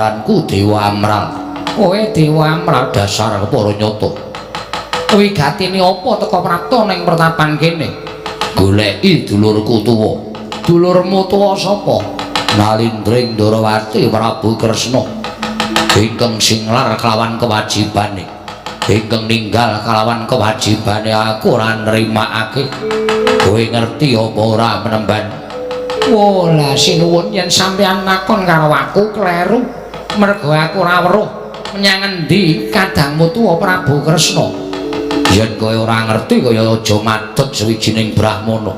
aranku Dewa Amral. Kowe Dewa Amral dasar para nyata. Wigatine apa teka prapta ning pertapan kene? Goleki dulurku tuwa. Dulurmu tuwa sapa? Nalindring Ndarawati Prabu Kresna. Ingkang singlar kelawan kewajibane. Ingkang ninggal kelawan kewajibane aku ora nrimakake. Kowe ngerti apa ora Penemban? Wala sinuwun yen sampeyan nakon karo aku kleru. Mergo aku ora weruh menyang endi kadangmu tuwa Prabu Kresna. Yen kowe ora ngerti kaya aja madhep sawijining brahmana.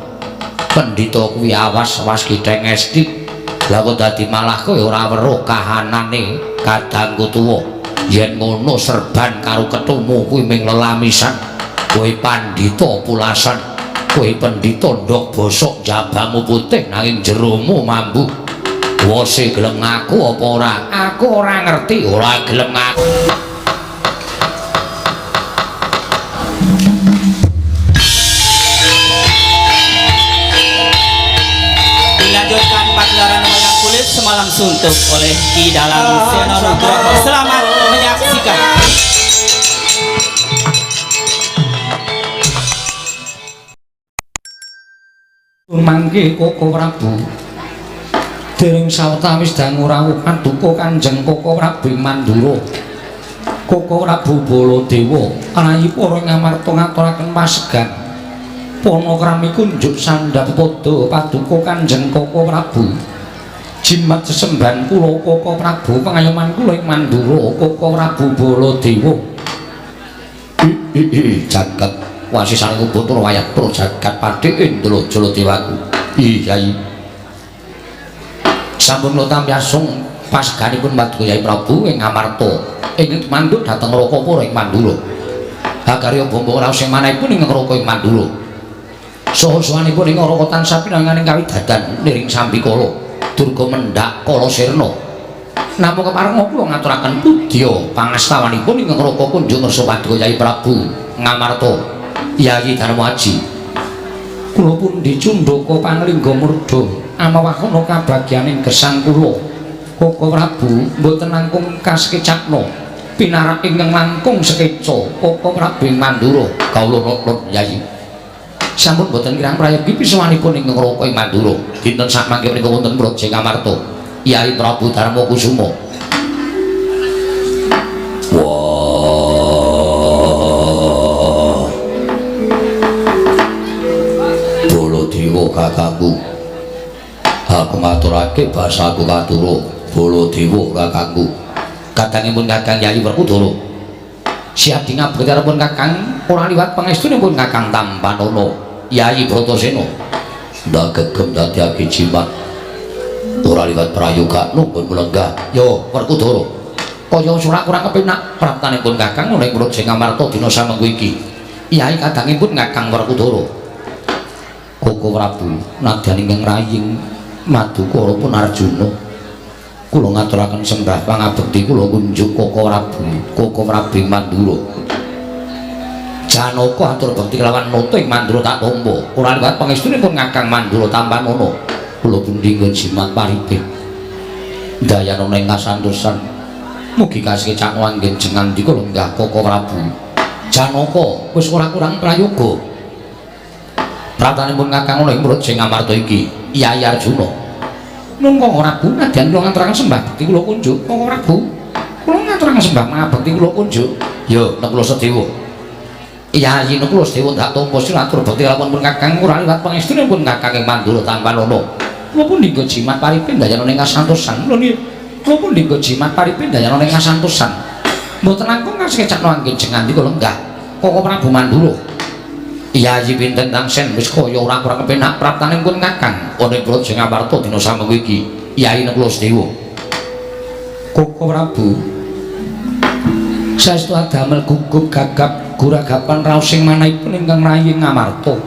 Pendhita kuwi awas-awas githeng esti. Lah kok dadi malah kowe ora weruh kahanane kadangku tuwa. Yen ngono serban karo ketumu kuwi ming lelamisan. Kowe pandhita pulasan. Kowe pendhita ndok bosok jabangmu putih nanging jeromu mambu. Wose gelem ngaku apa ora? Aku ora ngerti, ora gelem ngaku. Dilanjutkan pagelaran wayang kulit semalam suntuk oleh Ki Dalang Sena Nugroho. Selamat menyaksikan. Mangke Koko Prabu dereng sawetawis dangu rawuh paduka Kanjeng Koko Prabu Mandura. Koko Prabu Baladewa rayi para ngamarta ngaturaken pasegan panakram kunjuk sandhap padha paduka Kanjeng Koko Prabu. Jimat sesembahan kula Koko Prabu pengayoman kula ing Mandura Koko Prabu Baladewa. Jagat wasisane Bathara Wayatra jagat Padhe Indra Jaladewaku. Iya. Sampun kula tampyasung paseganipun paduka Kyai Prabu ing Ngamarta ingkang mandhut dhateng Rakapura ing Mandura. Hakarya Bambang raos ing manahipun ing Raka ing Mandura. Saha sawanipun ing Raka tansah pinanganing kawidadan niring Sambikala Durga Mendhak Kala Sirna. Namung keparenga kula ngaturaken pudya pangastawanipun ing Raka kunjung ngarsa paduka Kyai Prabu Ngamarta Yayi Darma Aji. Kula pun dicundhaka panglingga murda amawahana kabagyaning gesang kula Koko Prabu mboten langkung kasekecakna pinarak ingkang langkung sekeca Koko Prabu Mandura kawula Ratna Yayi sampun mboten kirang prayogi pisawanipun ing Raka ing Mandura dinten sakmangke menika wonten Praja Ngamarta Yayi Prabu Darma Kusuma. Baladewa kakangku, aku ngaturake basaku katura. Baladewa kakangku, kadangipun Kakang Yayi Werkudara siadi ngabekti karepun Kakang ora liwat pangestunipun Kakang Tampanana Yayi Bratasena. Ndak gegem dadiake jimat ora liwat prayoga numpun mulenggah. Yo Werkudara, kaya surak kurang kepenak praptanipun Kakang ning Praja Ngamarta dina samengko iki. Yayi kadangipun Kakang Werkudara. Koko Prabu nadyan ingkang raying Madukara pun Arjuna. Kula ngaturaken sembah pangabekti kula kunjuk Koko Prabu Mandura. Janaka atur bekti kelawan nata ing Mandura tak tampa. Ora liwat pangestunipun Kakang Mandura Tampanana. Kula pun dinggon jimat paripin. Dayana ing kasantosan. Mugi kasekecak wanggen jengan dika lenggah Koko Prabu. Janaka wis ora kurang prayoga. Pratanipun Kakang ing Praja Ngamarta iki Yayi Arjuna. Nun Koko Prabu nadyan kula ngaturaken sembah bekti kula kunjuk Koko Prabu. Kula ngaturaken sembah mangabekti kula kunjuk. Ya nek kula sedewa. Yayi nek kula sedewa ndak tampa sira atur bekti lamun Kakang ora liwat pangestunipun Kakang ing Mandura Tampanana. Kula pun dinggo jimat paripin dayana ing kasantosan. Lho nggih. Kula pun dinggo jimat paripin dayana ing kasantosan. Mboten langkung kasekecakna anggen jengan dika lenggah Koko Prabu Mandura. Yayi pinten tangsen wis kaya ora kurang kepenak praptanipun Kakang ana ing Praja Ngamarta dina samengko iki. Yayi nek kula sedewa. Koko Prabu saestu damel gugup gagap guragapan raos ing manahipun ingkang rayi Ngamarta.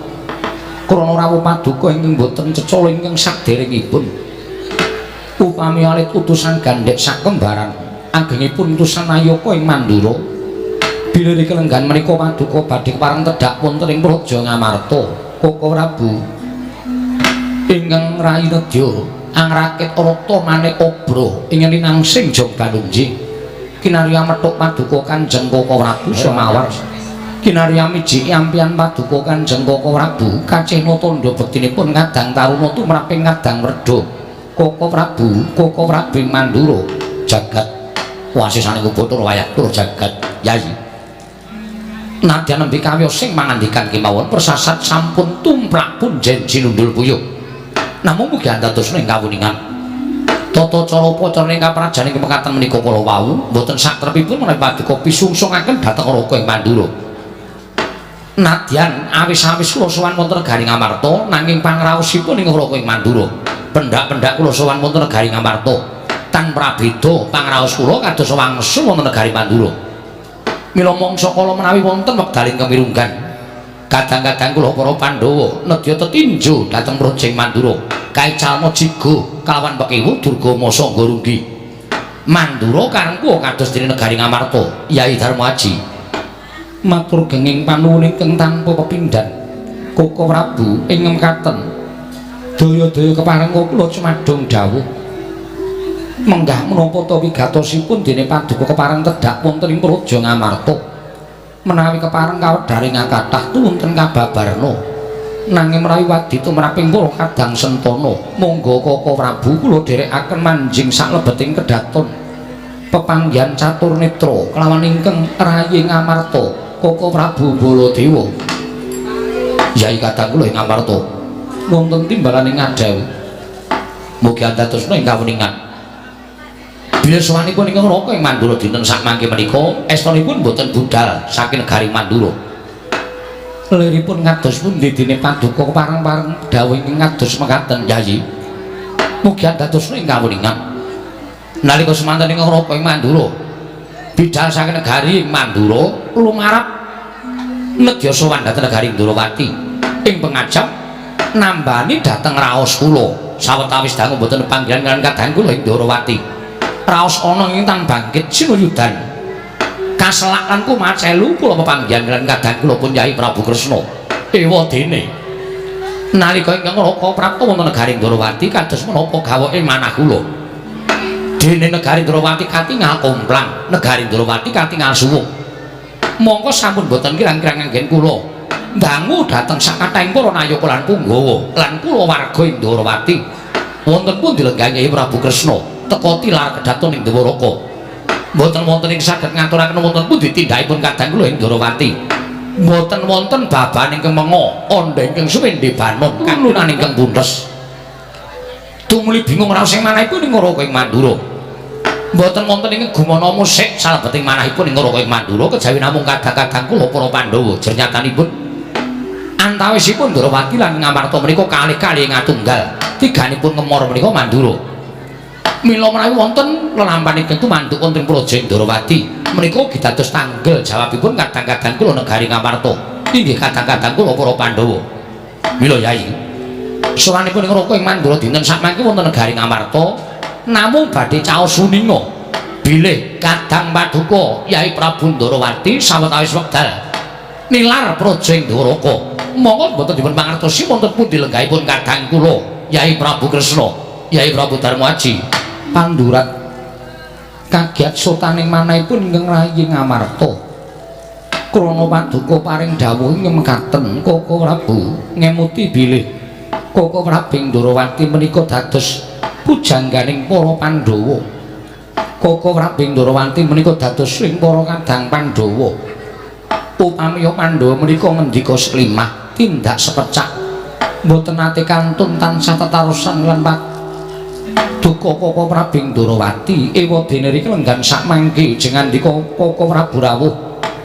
Krana rawuh paduka ingkang boten cecala ingkang saderengipun. Upami alit utusan gandhek sakembaran agengipun utusan Ayaka ing Mandura. Bila dikelenggan menika paduka badhe pareng tedhak wonten ing Praja Ngamarta. Koko Prabu ingkang rayi nedya angrakit rata manik obro ing linangsing jog Banunji kinarya methuk paduka Kanjeng Koko Prabu semawar kinarya miji ampian paduka Kanjeng Koko Prabu kacena tandha bektinipun kadang taruna tumraping kadang werda Koko Prabu ing Mandura jagat wasisane kubutur wayah tur jagat yayi nadyan nembe kawya sing mangandikan kemawon persasat sampun tumplak punjen jinundul puyuh namung mugi antatusna ing kawuningan tata cara upacara ing kaprajaning kemekaten menika kala wau mboten satrepipun menawi paduka pisungsungaken dhateng Raka ing Mandura nadyan awis-awis kula sowan wonten negaring Amarta nanging pangraosipun ing Raka ing Mandura pendak-pendak kula sowan wonten negaring Amarta tanpa beda pangraos kula kados wangsul wonten negari Mandura mila mangsa kala menawi wonten wekdaling kemirunggan kadang-kadang kula para Pandhawa nedya tetinju dhateng Projeng Mandura kaecalna jiga kalawan Pekiwu Durgama Sangga Runggi Mandura karengku kados dene negari Amarta Yai Darmaji matur genging panuwun ingkang tanpa pepindhan Koko Prabu ing mekaten daya-daya kepareng kula cumadong dawuh menggah menapa ta wigatosipun dene paduka kepareng tedhak wonten ing Praja Ngamarta menawi kepareng kawedharing kathah wonten kababarna nanging menawi wadi tumraping para kadang sentana monggo Koko Prabu kula dherekaken manjing saklebeting kedaton pepanggihan catur netra kelawan ingkang rayi Ngamarta Koko Prabu Baladewa Yai kadang kula ing Ngamarta wonten timbalan ing Ngadawi mugi antatusna ing kawuningan bila sawanipun ingkang Raka ing Mandura dinten sakmangke menika estanipun boten budal saking negari Mandura liripun ngados pundi dene paduka pareng-pareng dawuh ing ngados mekaten Yayi mugi antatusna ing kawuningan nalika semanten ingkang Raka ing Mandura bidal saking negari Mandura lumarap nedya sowan dhateng negari Ndrawati ing pengajap nambani dhateng raos kula sawetawis dangu boten panggilan kaliyan kadang kula ing Ndrawati raos ana ing tang bangkit sinuyudan kaselakanku macelu kula pepanggihan kaliyan kadang kula pun Yai Prabu Kresna ewa dene nalika ingkang Raka prapta wonten negari Ndrawati kados menapa gaweke manah kula dene negari Ndrawati katingal komplang negari Ndrawati katingal suwung mongko sampun boten kirang-kirang anggen kula dangu dhateng sakathahing para nayaka lan punggawa lan kula warga ing Ndrawati wonten pun dilenggang Yai Prabu Kresna teka tilar kedaton ing Dwaraka mboten wonten ing saged ngaturaken wonten pundi tindakipun kadang kula ing Ndrawati mboten wonten baban ingkang menga andha ingkang suwende banon kalunan ingkang buntes tumuli bingung raos sing manahipun ing Raka ing Mandura mboten wonten ingkang gumana musik salebeting manahipun ing Raka ing Mandura kejawi namung kadang-kadang kula para Pandhawa jernyatanipun antawisipun Ndrawati lan Ngamarta menika kalih-kalih ngatunggal tiganipun ngemor menika Mandura mila menawi wonten lelampahan ingkang tumanduk wonten Projeng Ndrawati menika ugi dados tanggel jawabipun kadang-kadang kula negari Ngamarta inggih kadang-kadang kula para Pandhawa mila Yai sawanipun ing Raka ing Mandura dinten sakmangke wonten negari Ngamarta namung badhe caos suninga bilih kadang paduka Yai Prabu Ndrawati sawetawis wekdal nilar Projeng Ndwaraka monggo mboten dipun pangertosi wonten pundi lenggahipun kadang kula Yai Prabu Kresna Yai Prabu Darmaji pandurat kagiat sotaning manahipun ingkang rayi Ngamarta krana paduka paring dawuh ing mekaten Koko Prabu ngemuti bilih Koko Prabu Ndrawati menika dados pujangganing para Pandhawa Koko Prabu Ndrawati menika dados ing para kadang Pandhawa upami Pandhawa menika ngendika seklimah tindak sepecak mboten nate kantun tansah tetarusan lan duka Koko Prabu Ndrawati ewa dene riki lenggan sakmangke jengandika Koko Prabu rawuh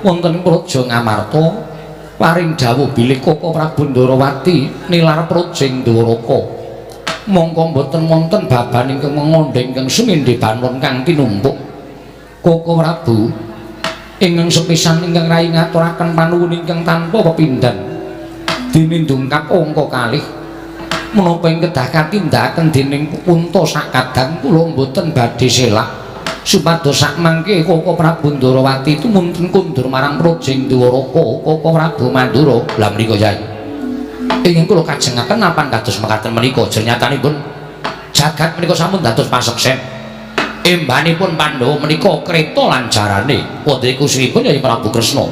wonten Praja Ngamarta paring dawuh bilih Koko Prabu Ndrawati nilar Projeng Ndwaraka mongko mboten wonten baban ingkang mengandha ingkang sumindhe banon kang tinumpuk Koko Prabu ingkang sepisan ingkang rayi ngaturaken panuwun ingkang tanpa pepindhan dene ndungkap angka kalih menapa ing kedah katindakaken dening unta sakadang kula mboten badhe selak supados sakmangke Koko Prabu Ndrawati tumunten kundur marang Projeng Ndwaraka Koko Prabu Mandura lha menika Yai ingkang kula kajengaken napan kados mekaten menika jernyatanipun jagat menika sampun dados paseksen. Embanipun Pandhawa menika kreta lan jarane wonten iku sripun Yai Prabu Kresna.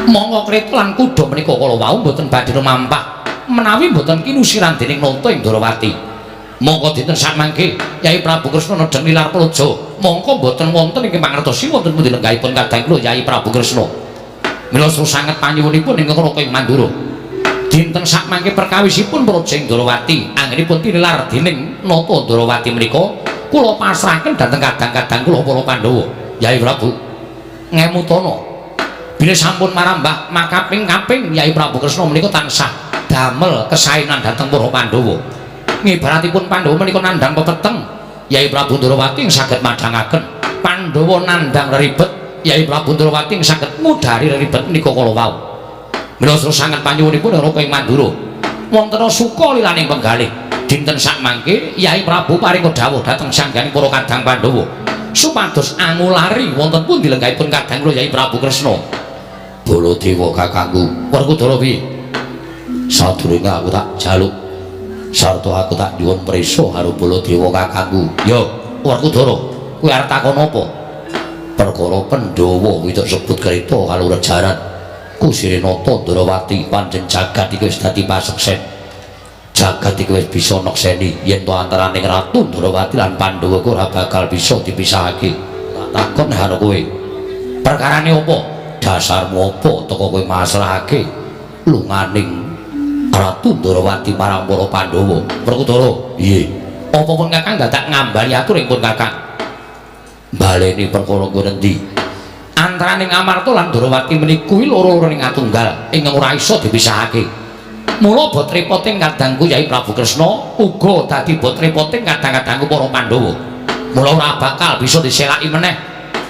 Monggo kreta lan kuda menika kala wau mboten badhe rumampah menawi mboten kinusiran dening Nata ing Ndrawati. Monggo dinten samangke Yai Prabu Kresna nedheng nilar praja. Mongko mboten wonten ing pangertosi wonten pundi lenggahipun kadang kula Yai Prabu Kresna. Mila sanget panyuwunipun ing Raka ing Mandura. Dinten sakmangke perkawisipun praja ing Ndrawati anggenipun tinilar dening Nata Ndrawati menika kula pasrahaken dhateng kadang-kadang kula para Pandhawa. Yai Prabu ngemutana bilih sampun marambah makaping-kaping Yai Prabu Kresna menika tansah damel kesaenan dhateng para Pandhawa. Ngibaratipun Pandhawa menika nandhang pepeteng, Yai Prabu Ndrawati saged madhangaken. Pandhawa nandhang reribet, Yai Prabu Ndrawati saged mudhari reribet menika kala wau. Mila sanget panyuwunipun Raka ing Mandura. Wonten suka lilaning penggalih. Dinten sakmangke Yai Prabu paring dawuh dhateng sangganing para kadang Pandhawa supados angulari wonten pundi lenggahipun kadang kula Yai Prabu Kresna. Baladewa kakangku, Werkudara piye? Sadurunge aku tak jaluk sarta aku tak nyuwun prisa karo Baladewa kakangku. Ya, Werkudara, kowe arep takon apa? Perkara Pandhawa kuwi tak sebut kreta kalurejaran. Kusire Nata Ndrawati pancen jagat iki wis dadi paseksen. Jagat iki wis bisa nekseni yen to antaraning Ratu Ndrawati lan Pandhawa kuwi ora bakal bisa dipisahake. Tak takon karo kowe. Perkarane apa? Dasarmu apa teko kowe masrahake lunganing Ratu Ndrawati marang para Pandhawa? Werkudara, iye. Apa pun Kakang dadak ngambali atur ing pun Kakang? Baleni perkara kuwi endi? Antaraning Amarta lan Ndrawati meniku loro-loro ning atunggal ingkang ora isa dipisahake. Mula bot repoting kadangku Yai Prabu Kresna uga dadi bot repoting kadang-kadangku para Pandhawa. Mula ora bakal bisa diselaki meneh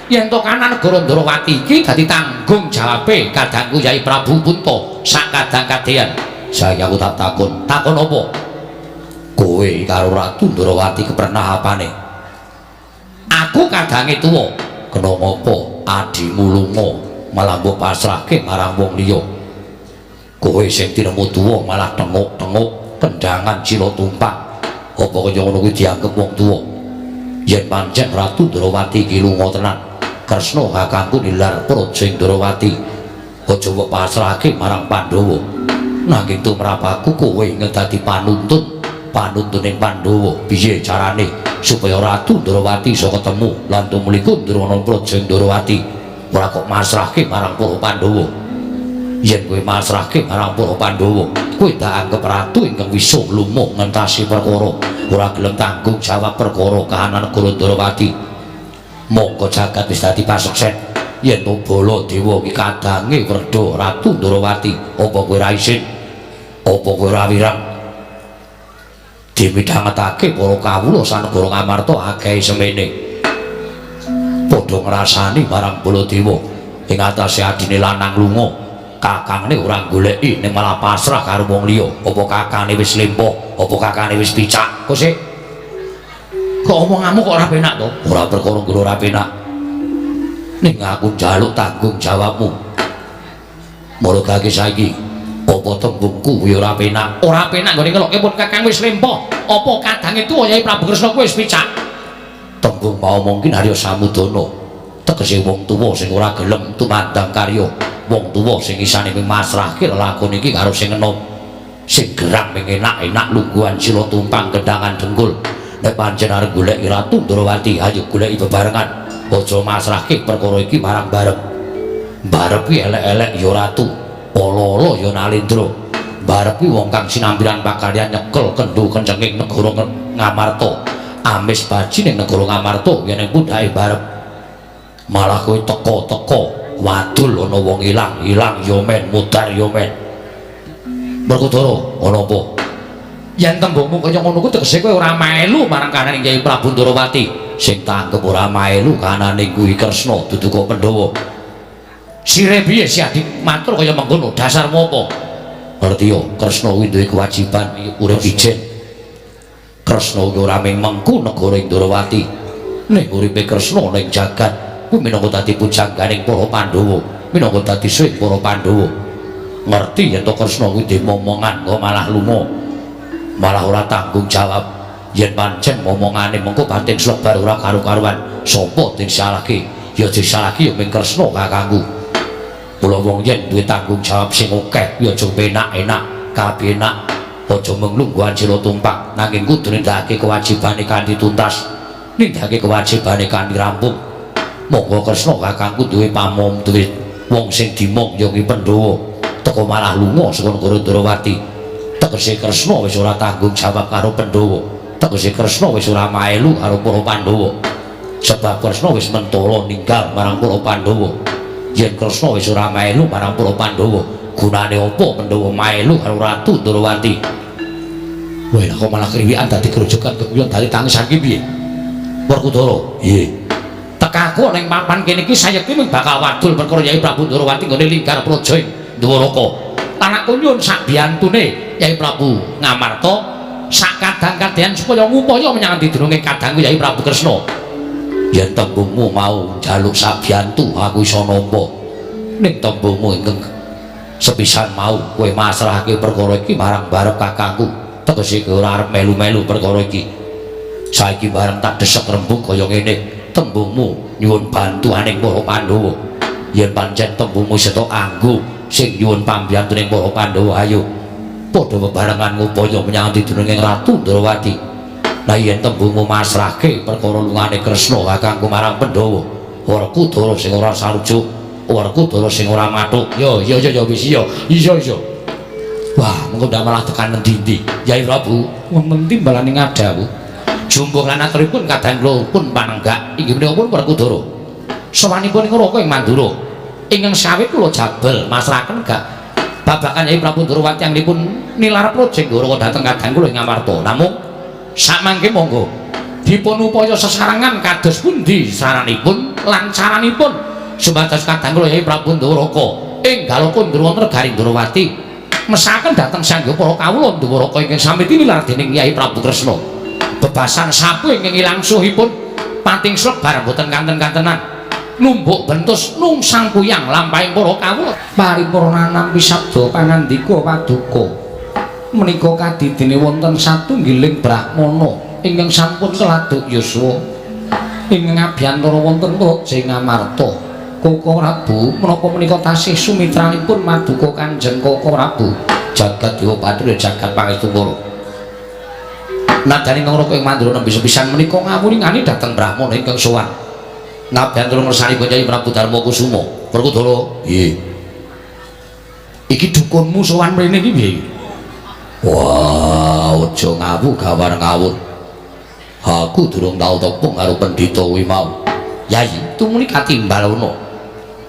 yen to kanan negara Ndrawati iki dadi tanggung jawabe kadangku Yai Prabu Punta sak kadang-kadean. Saya aku tak takon apa? Kowe karo Ratu Ndrawati kepernah apane? Aku kadange tuwa, kena ngopo adimu lunga malah mbok pasrahke marang wong liya. Kowe sing tinemu tuwa malah tenguk-tenguk kendangan cila tumpang. Apa kaya ngono kuwi dianggep wong tuwa? Yen pancen Ratu Ndrawati iki lunga tenan, Kresna kakangku nilar praja ing Ndrawati. Aja mbok pasrahke marang Pandhawa. Nanging tumrapaku kowe ngedadi panuntuning Pandhawa. Piye carane supaya Ratu Ndrawati iso ketemu lan tumliku ndrono praja Ndrawati ora kok masrahke marang para Pandhawa. Yen kowe masrahke marang para Pandhawa, kowe tak anggap ratu ingkang wisa lumuh ngentasi perkara, ora gelem tanggung jawab perkara kahanan negara Ndrawati. Mongko jagat wis dadi paseksen yen to Baladewa iki kadange werda Ratu Ndrawati. Apa kowe ora isin? Apa kowe ora wirang? Dimidhangetake para kawula sanegara Ngamarta akeh semene padha ngrasani marang Baladewa ing atase adine lanang lunga, kakangne ora goleki ning malah pasrah karo wong liya. Apa kakangne wis lempoh, apa kakangne wis picak? Kok sik kok omonganmu kok ora penak to? Ora perkara nggo ora penak, ning aku njaluk tanggung jawabmu. Mula gage saiki apa tembungku kuwi ora penak? Ora penak nggone ngelokke pun kakang wis lempoh. Apa kadange tuwa Yai Prabu Kresna kuwi wis picak? Tembung mau mungkin Arya Samudana tegese wong tuwa sing ora gelem tumandang karya, wong tuwa sing isane masrahke lelakon iki karo sing enom, sing gerang ming enak-enak lungguhan sila tumpang kendangan dengkul. Nek pancen arep golek Ratu Ndrawati, ayo goleki bebarengan. Aja masrahke perkara iki marang barep. Barep iki elek-elek ya Ratu, ala-ala ya Nalendra. Barep iki wong kang sinambiran pakaryan nyekel kendhu kencenging negara Ngamarta. Amis baji ning negara Ngamarta yen ing pundhake barep. Malah kowe teka-teka wadul ana wong ilang ya men, mudar ya men. Werkudara, ana apa? Yen tembungmu kaya ngono kuwi tegese kowe ora melu marang kananing Kyai Prabu Ndrawati. Sing tak anggap ora melu kananing kuwi Kresna dudu kok Pandhawa. Sire piye si adik matur kaya mengkono? Dasarmu apa? Ngerti yo, Kresna kuwi duwe kewajiban urip ijen. Kresna kuwi ora mung mengku negara Ndrawati. Ning uripe Kresna ning jagat kuwi minangka dadi pujangganing para Pandhawa, minangka dadi sing para Pandhawa. Ngerti yen to Kresna kuwi dhewe momongan kok malah lunga. Malah ora tanggung jawab. yen pancen momongane mengko batin slebar ora karo-karuan sapa disalahke ya disalahke ya ming Kresna kakangku mula wong yen duwe tanggung jawab sing akeh ya aja penak-enak kabeh enak aja mung lungguhan sira tumpak nanging kudu nindakake kewajibane kanthi tuntas nindakake kewajibane kanthi rampung monggo Kresna kakangku duwe pamom duwe wong sing dimong ya ki Pandhawa teko malah lunga saka negara Ndrawati tegese Kresna wis ora tanggung jawab karo Pandhawa tegese Kresna wis ora maelu karo para Pandhawa sebab Kresna wis mentala ninggal marang para Pandhawa yen Kresna wis ora maelu marang para Pandhawa gunane apa Pandhawa maelu karo Ratu Ndrawati wah kok malah kriwikan dadi grojogan keguyon dadi tangisan ki piye Werkudara nggih tekaku ning papan kene iki sayekti mung bakal wadul perkara Yai Prabu Ndrawati nggone lingkar praja Dwaraka anakku nyuwun sak biyantune Yai Prabu Ngamarta sak kadang-kadang supaya ngupaya menyang didurunge kadangku Yai Prabu Kresna yen tembungmu mau njaluk sak biyantu aku iso nampa ning tembungmu ingkang sepisan mau kowe masrahake perkara iki marang barep kakangku tegese kowe ora arep melu-melu perkara iki saiki bareng tak desek rembug kaya ngene tembungmu nyuwun bantuaning para Pandhawa yen pancen tembungmu setok anggo sing nyuwun pambiyantuning para Pandhawa ayo padha bebarengan ngupaya menyang didurunge Ratu Ndrawati nah yen tembungmu masrahke perkara lungane Kresna kakangku marang Pandhawa Werkudara sing ora sarujuk Werkudara sing ora mathuk yo wis yo iso wah mengko ndak malah tekan endi-endi Yai Prabu wonten timbalane ngadawu jumbuh lan aturipun kadang kula pun panenggak inggih menika pun Werkudara sawanipun ngroko ing Mandura ingkang sawit kula jabel masrahaken gak babakan Yai Prabu Ndrawati anggenipun nilar projeng Ndrawaka dhateng kadang kula ing Ngamarta namung samangke monggo dipun upaya sesarengan kados pundi saranipun lan caranipun supados kadang kula Yai Prabu Ndrawaka ing Galokundra wonten Negari Ndrawati mesaken dhateng sangga para kawula Ndrawaka ingkang sami tinilar dening Yai Prabu Kresna bebasan sapu ingkang ilangsuhipun pating slebar boten kanten-kantenan numbuk bentus nungsang kuyang lampahing para kawula paripurna nampi sabda pangandika paduka menika kadidene wonten satunggiling brahmana ingkang sampun keladuk yuswa ingkang abiyantara wonten Praja Ngamarta Koko Prabu menapa menika tasih sumitranipun maduka Kanjeng Koko Prabu jagat dewa patra jagat pangestu nadane ngroko ing Mandura nembe sepisan menika ngawuringani dhateng brahmana ingkang sowan nabiyantara ngersanipun Yai Prabu Darmakusuma Werkudara nggih iki dukunmu sowan mrene iki piye wah aja ngawu gawar ngawur aku durung tau tepung karo pendhita kuwi mau Yai tumuni katimbal ana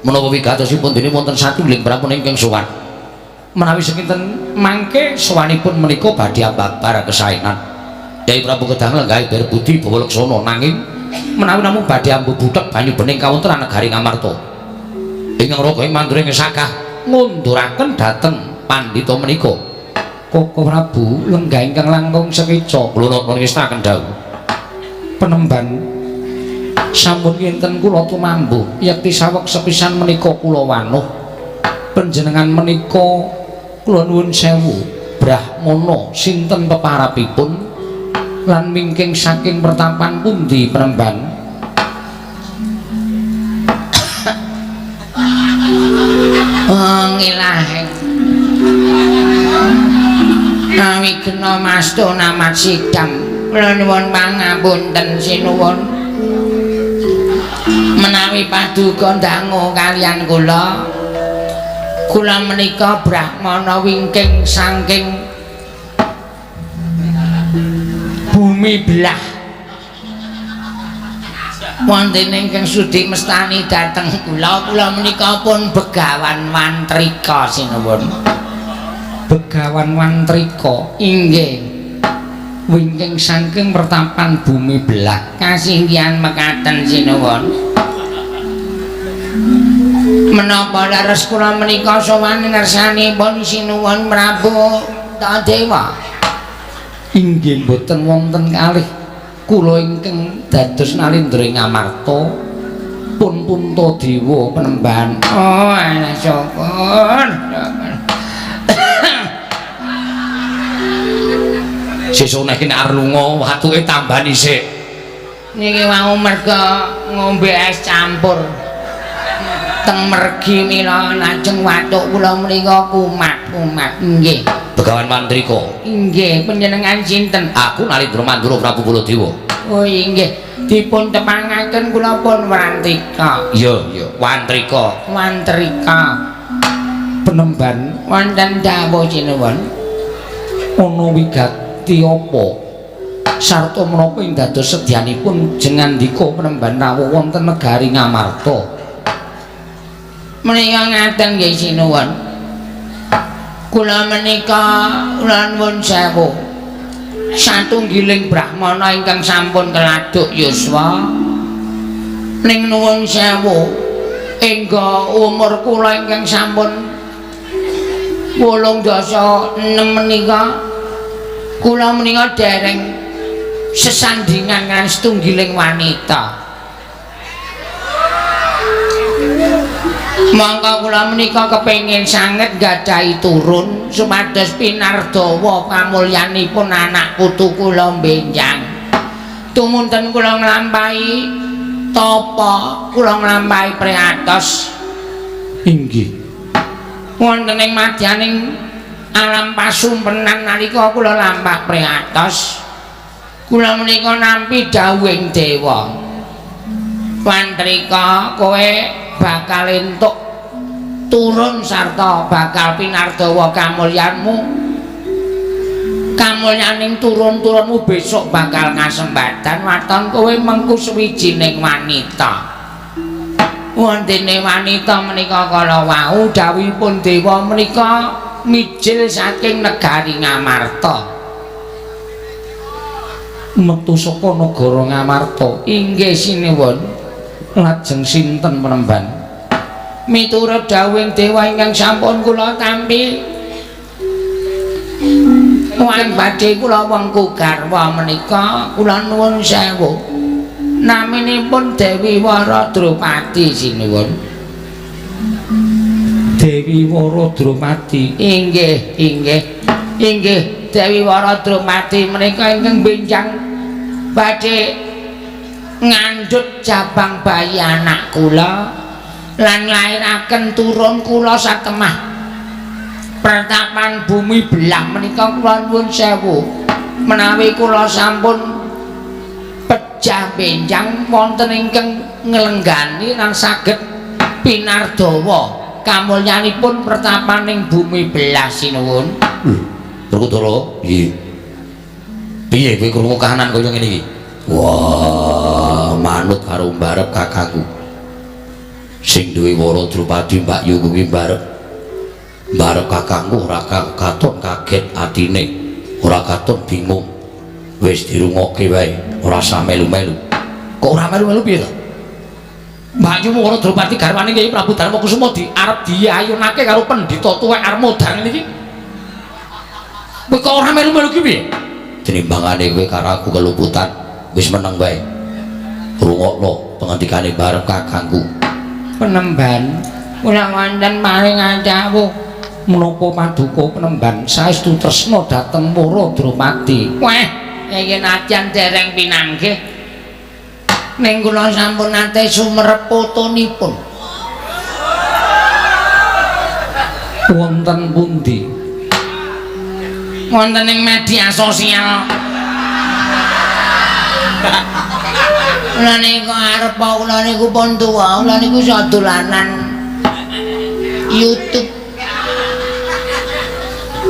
menapa wigatosipun dene wonten satunggiling brahmana ingkang sowan menawi sekinten mangke sowanipun menika badhe ambabar kesaenan Yai Prabu kedang lenggah berbudi bawa leksana nanging menawi namung badhe ambu buthek banyu bening kawontenan negari Ngamarta ingkang raga ing Mandura ing sakah ngunduraken dhateng pandhita menika Koko Prabu lenggah ingkang langkung sekeca kula napa ngestaken dawuh penemban sampun kinten kula tumambuh yekti saweg sepisan menika kula wanuh panjenengan menika kula nuwun sewu brahmana sinten peparapipun lan mingking saking pertapan pundi penemban ngilahe nawi kena masta namat sidam kula nuwun pangapunten sinuwun menawi paduka dangu kaliyan kula menika brahmana wingking saking bumi belah wonten ingkang sudi mestani dhateng kula menika pun begawan mantrika sinuwun begawan mantrika inggih wingking saking pertapan bumi belah kasinggihan mekaten sinuwun menapa leres kula menika sowan ngersanipun sinuwun Prabu Tadewa inggih boten wonten kalih kula ingkang dados nalindra Ngamarta pun Puntadewa penemban oh ana syukur sesuk nek arep lunga watuke tambah dhisik. Niki wau merga ngombe es campur. Teng mergi mila lajeng watuk kula menika kumat-kumat nggih. Begawan Mantrika. Nggih, panjenengan sinten? Aku Nalindra Mandura Prabu Baladewa. Oh nggih, dipun tepangaken kula pun Wantrika. Iya, Wantrika. Wantrika. Penemban Wonten dawuh sinuwun. ana wigati apa? Sarta menapa ing dados sedyanipun jengandika penemban rawuh wonten negari Ngamarta. Menika ngaten nggih sinuwun. Kula menika nuwun sewu. Satunggiling brahmana ingkang sampun keladuk yuswa ning nuwun sewu engga umur kula ingkang sampun 86 menika kula menika dereng sesandingan kan setunggiling wanita. Mangka kula menika kepengin sanget gadhahi turun supados pinardawa kamulyanipun anak putu kula benjang. Tumunten kula nglampahi tapa, kula nglampahi priatos. Inggih. Wonten ing madyaning alam pasumpenan nalika kula lampah priatos. Kula menika nampi dawuhing dewa. Wantrika kowe bakal entuk turun sarta bakal pinardawa kamulyanmu. Kamulyaning turun-turunmu besok bakal ngasembatan waton kowe mengku sawijining wanita. Wontene wanita menika kala wau dawuhipun dewa menika mijil saking negari Ngamarta. Metu saka negara Ngamarta. Inggih sinuwun. Lajeng sinten penemban? Miturut dawuhing dewa ingkang sampun kula tampi wan badhe kula wengku garwa menika kula nuwun sewu naminipun Dewi Waradrupati sinuwun. Dewi Waradrupati. Inggih Dewi Waradrupati menika ingkang benjang badhe ngandhut jabang bayi anak kula lan nglairaken turun kula satemah pertapan bumi belah menika kula nuwun sewu menawi kula sampun pejah benjang wonten ingkang nglenggani lan saged pinardawa kamulyanipun pertapaning bumi belah sinuwun. Werkudara, piye? Piye kowe krungu kahanan kaya ngene iki? Wah, manut karo mbarep kakangku. Sing duwe Waradrupati Mbak Yu kuwi mbarep kakangku ora katon kaget atine, ora katon bingung. Wis dirungokke wae, ora usah melu-melu. Kok ora melu-melu piye to? Mbak Yu Waradrupati garwane Kyai Prabu Darmakusuma arep diayunake karo pendhita tuwek Armodang niki. Kowe kok ora melu-melu ki piye? Tinimbangane kowe karo aku keluputan. Wis meneng wae. Rungokno pangandikane bareng kakangku. Penemban kula wonten maring dawuh Menapa paduka penemban saestu tresna dhateng Waradrupati. weh iki najan dereng pinanggih ning kula sampun nate sumerep fotonipun. Wonten pundi? Wonten ing media sosial. Kula niku arep kula niku pun tuwa, kula niku iso dolanan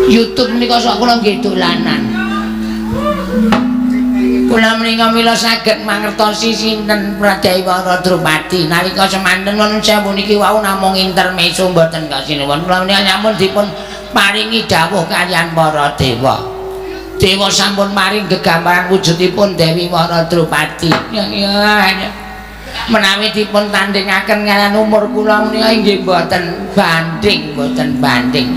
YouTube nika sok kula nggih dolanan. Kula menika mila saged mangertosi sinten Praja Waradrupati nalika semanten wonten sewu niki wau namung intermezzo mboten kasinuwun. Kula menika nyamun dipun paringi dawuh kaliyan para dewa. Dewa sampun maring gegambaran wujudipun Dewi Waradrupati. Ya. Menawi dipun tandhingaken kaliyan umur kula menika inggih mboten banding.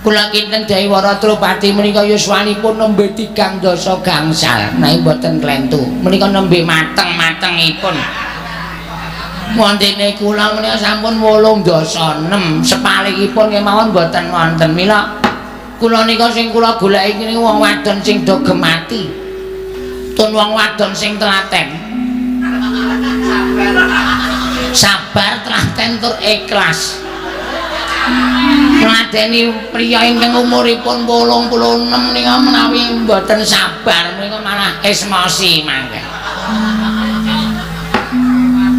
Kula kinten Dewi Waradrupati menika yuswanipun nembe 3 dasa gangsal. Nanging mboten klentu. Menika nembe mateng-matengipun. Wontene kula menika sampun 8 dasa 6. Sepalikipun kemawon mboten wonten. Mila Kula nika sing kula goleki niku wong wadon sing do gemati. Tun wong wadon sing telaten. Sabar telaten tur ikhlas. Ngladeni priya ingkang umuripun 86 nika menawi mboten sabar menika malah emosi mangke.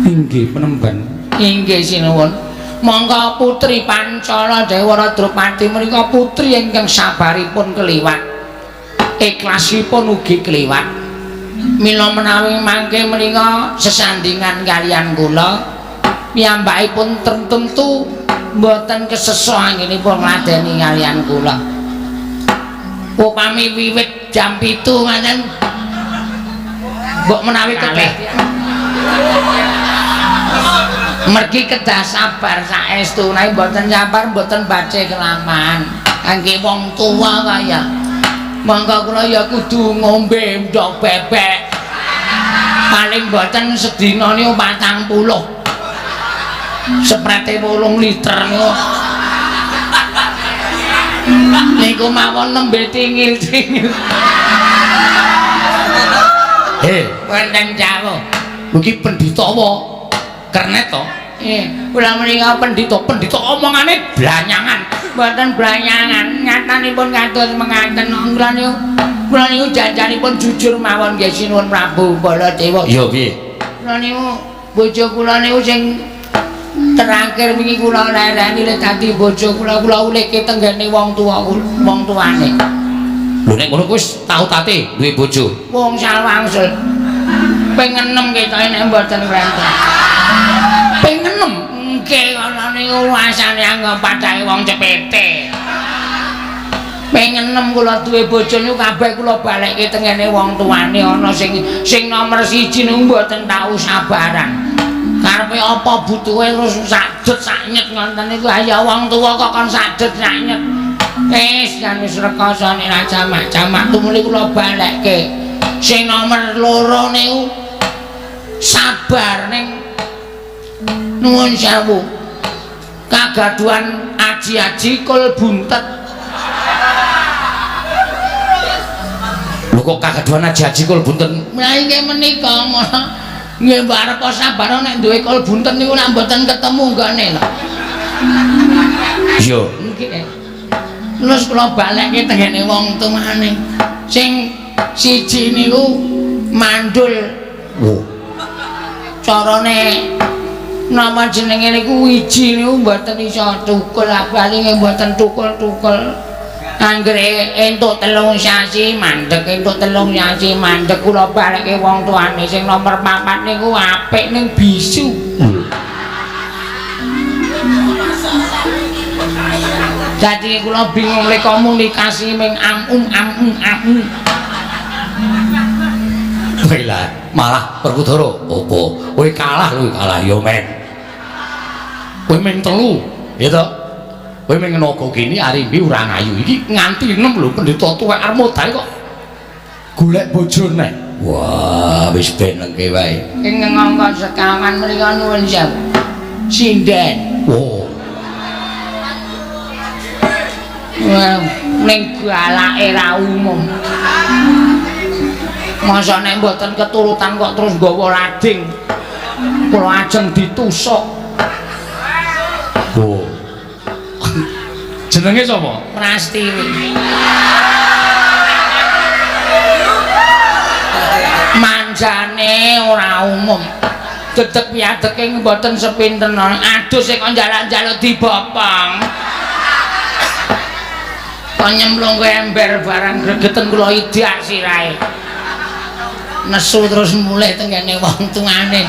Inggih penemban. Inggih sinuwun. Monggo putri Pancala Dewara Drupadi menika putri ingkang sabaripun keliwat. Ikhlasipun ugi keliwat. Mila menawi mangke menika sesandingan kaliyan kula, piyambakipun tentu mboten keseso anggenipun ngladeni kaliyan kula. Upami wiwit jam 7 ngaten mbok menawi kedah mergi kedah sabar saestu nek mboten sabar mboten bace kelamaan kangge wong tuwa kaya mangga kula ya kudu ngombe ndok bebek paling mboten sedina niku 40 seprete 8 liter niku mawon nembe tingil-tingil wonten jawu Iki pendhita apa? Kernet to? Kula menika pendhita omongane blanyangan. Mboten blanyangan, nyatanipun kados mengaten. Kula niku janjanipun jujur mawon nggih sinuwun Prabu Baladewa. Iya piye? Kula niku bojo kula niku sing terakhir wingi kula lereni lek dadi bojo kula ulike tenggene wong tuane. Lho nek ngono wis tau tate duwe bojo. Wong salwangsul. Ping 6 ketoke nek mboten berantem. Ping 6 nggih ana niku asane anggap padhae wong cepete. Ping 6 kula duwe bojo niku kabeh kula balekke tengene wong tuane ana sing nomor 1 niku mboten tau sabaran. Karepe apa butuhe terus sadet saknyet ngoten niku ya wong tuwa kok kon sadet saknyet. Wis jan wis rekasane ra jamak-jamak tumuli kula balekke. Sing nomor 2 niku sabar ning nuwun sewu kagaduhan aji-aji kul buntet. Lho kok kagaduhan aji-aji kul buntet? Lah inggih menika nggih barep sabar nek duwe kul buntet niku nek mboten ketemu nggone lho. Iya. Nggih. Terus kula balekke tengene wong tuane. Sing siji niku mandul. Oh. Carane nama jenenge niku wiji niku mboten iso tukul balinge mboten tukul-tukul. Anggere entuk 3 sasi mandek entuk 3 sasi mandek kula balekke wong tuane sing nomor 4 niku apik ning bisu. Jadi kula bingung le komunikasi ming am. Baiklah, malah Perkudara. Opo? Kowe kalah lho, kalah ya men. Kowe ming 3, ya to? Kowe ming naga kene Arimbi ora ngayu. Iki nganti 6 lho pendhita tuwek arep modal kok. Golek bojone. Wah, wis benengke wae. Ing ngangka sekawan mriko nuwun sewu. Sinden. Oh. Wah, ning galake ra umum. Masa nek mboten keturutan kok terus nggawa lading. Kula ajeng ditusuk. Oh. Jenenge sapa? Prastiwi. Manjane ora umum. Dedeg piadeke mboten sepinten. Aduh sing kok njaluk-njaluk dibopong. Kok nyemplung ke ember barang gregeten kula idak sirahe. Nesu terus mulih tengene wong tuane.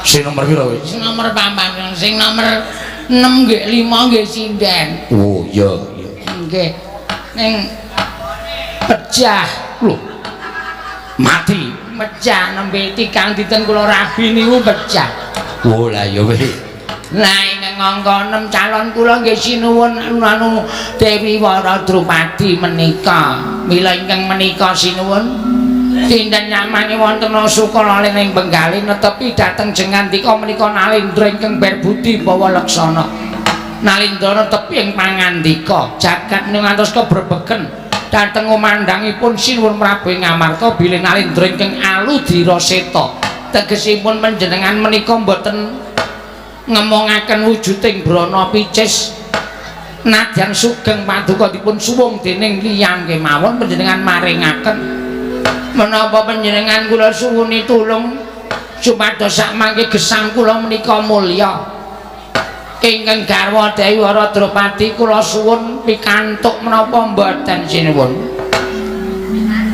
Sing nomor pira kowe? Sing nomor 4, sing nomor 6 nggih 5 nggih sinden. Oh, iya. Nggih. Ning pecah Lho. Mati. Pecah nembe tikang dinten kula rabi niku pecah. Oh, lah ya weh. Lah ing ngangka 6 calon kula nggih sinuwun anu Dewi Wara Drupadi menika. Mila ingkang menika sinuwun dinten nyamane wonten Sukalali ning Benggali netepi dhateng jengandika menika Nalendra ingkang berbudi bawa laksana. Nalindra tepi ing pangandika jagat ngantos keberbegen dhateng umandangipun Sinuwun Prabu Ngamarta bilih Nalindra ingkang Aludira Seta tegesipun panjenengan menika mboten ngemongaken wujuding brana picis nadyan sugeng paduka dipun suwung dening liyang kemawon panjenengan maringaken menapa panjenengan kula suwuni tulung supados sakmangke gesang kula menika mulya ingkang garwa Dewi Waradropati kula suwun pikantuk menapa mboten sinuwun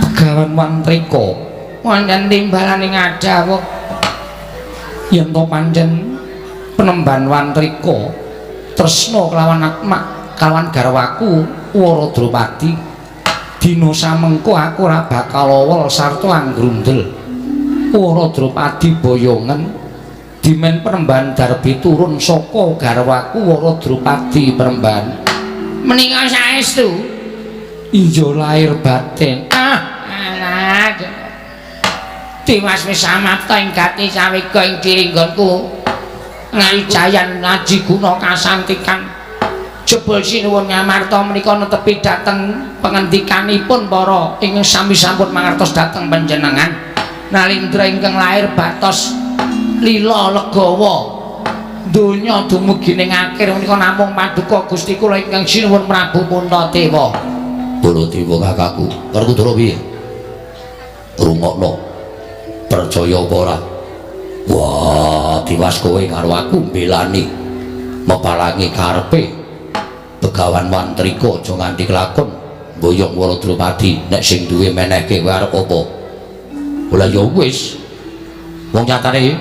Begawan Wantrika wonten timbalaning adawuh yen to pancen Penemban Wantrika tresna kelawan Akmak kalawan garwaku Waradropati dina samengko aku ora bakal lowol sarta anggrundel Waradropati boyongen dimen Penemban Darbi turun saka garwaku Waradropati Penemban menika saestu iya lahir batin alah tiwas wis samapta ing gati sawega ing diringgonku ngajayan ngaji guna kasantikan jebul Sinuwun Ngamarta menika netepi dhateng pangendikanipun para ingkang sami sampun mangertos dhateng panjenengan Nalindra ingkang lahir batos lila legawa donya dumugi ning akhir menika namung paduka Gusti kula ingkang Sinuwun Prabu Puntadewa. Baladewa kakakku, Werkudara piye? Rungokno. Percaya apa ora? Wah, tiwas kowe karo aku mbelani mepalangi karepe Begawan Wantrika aja nganti kelakon mboyong Waradropati nek sing duwe menehke kowe arep apa? Lha ya wis. Wong nyatane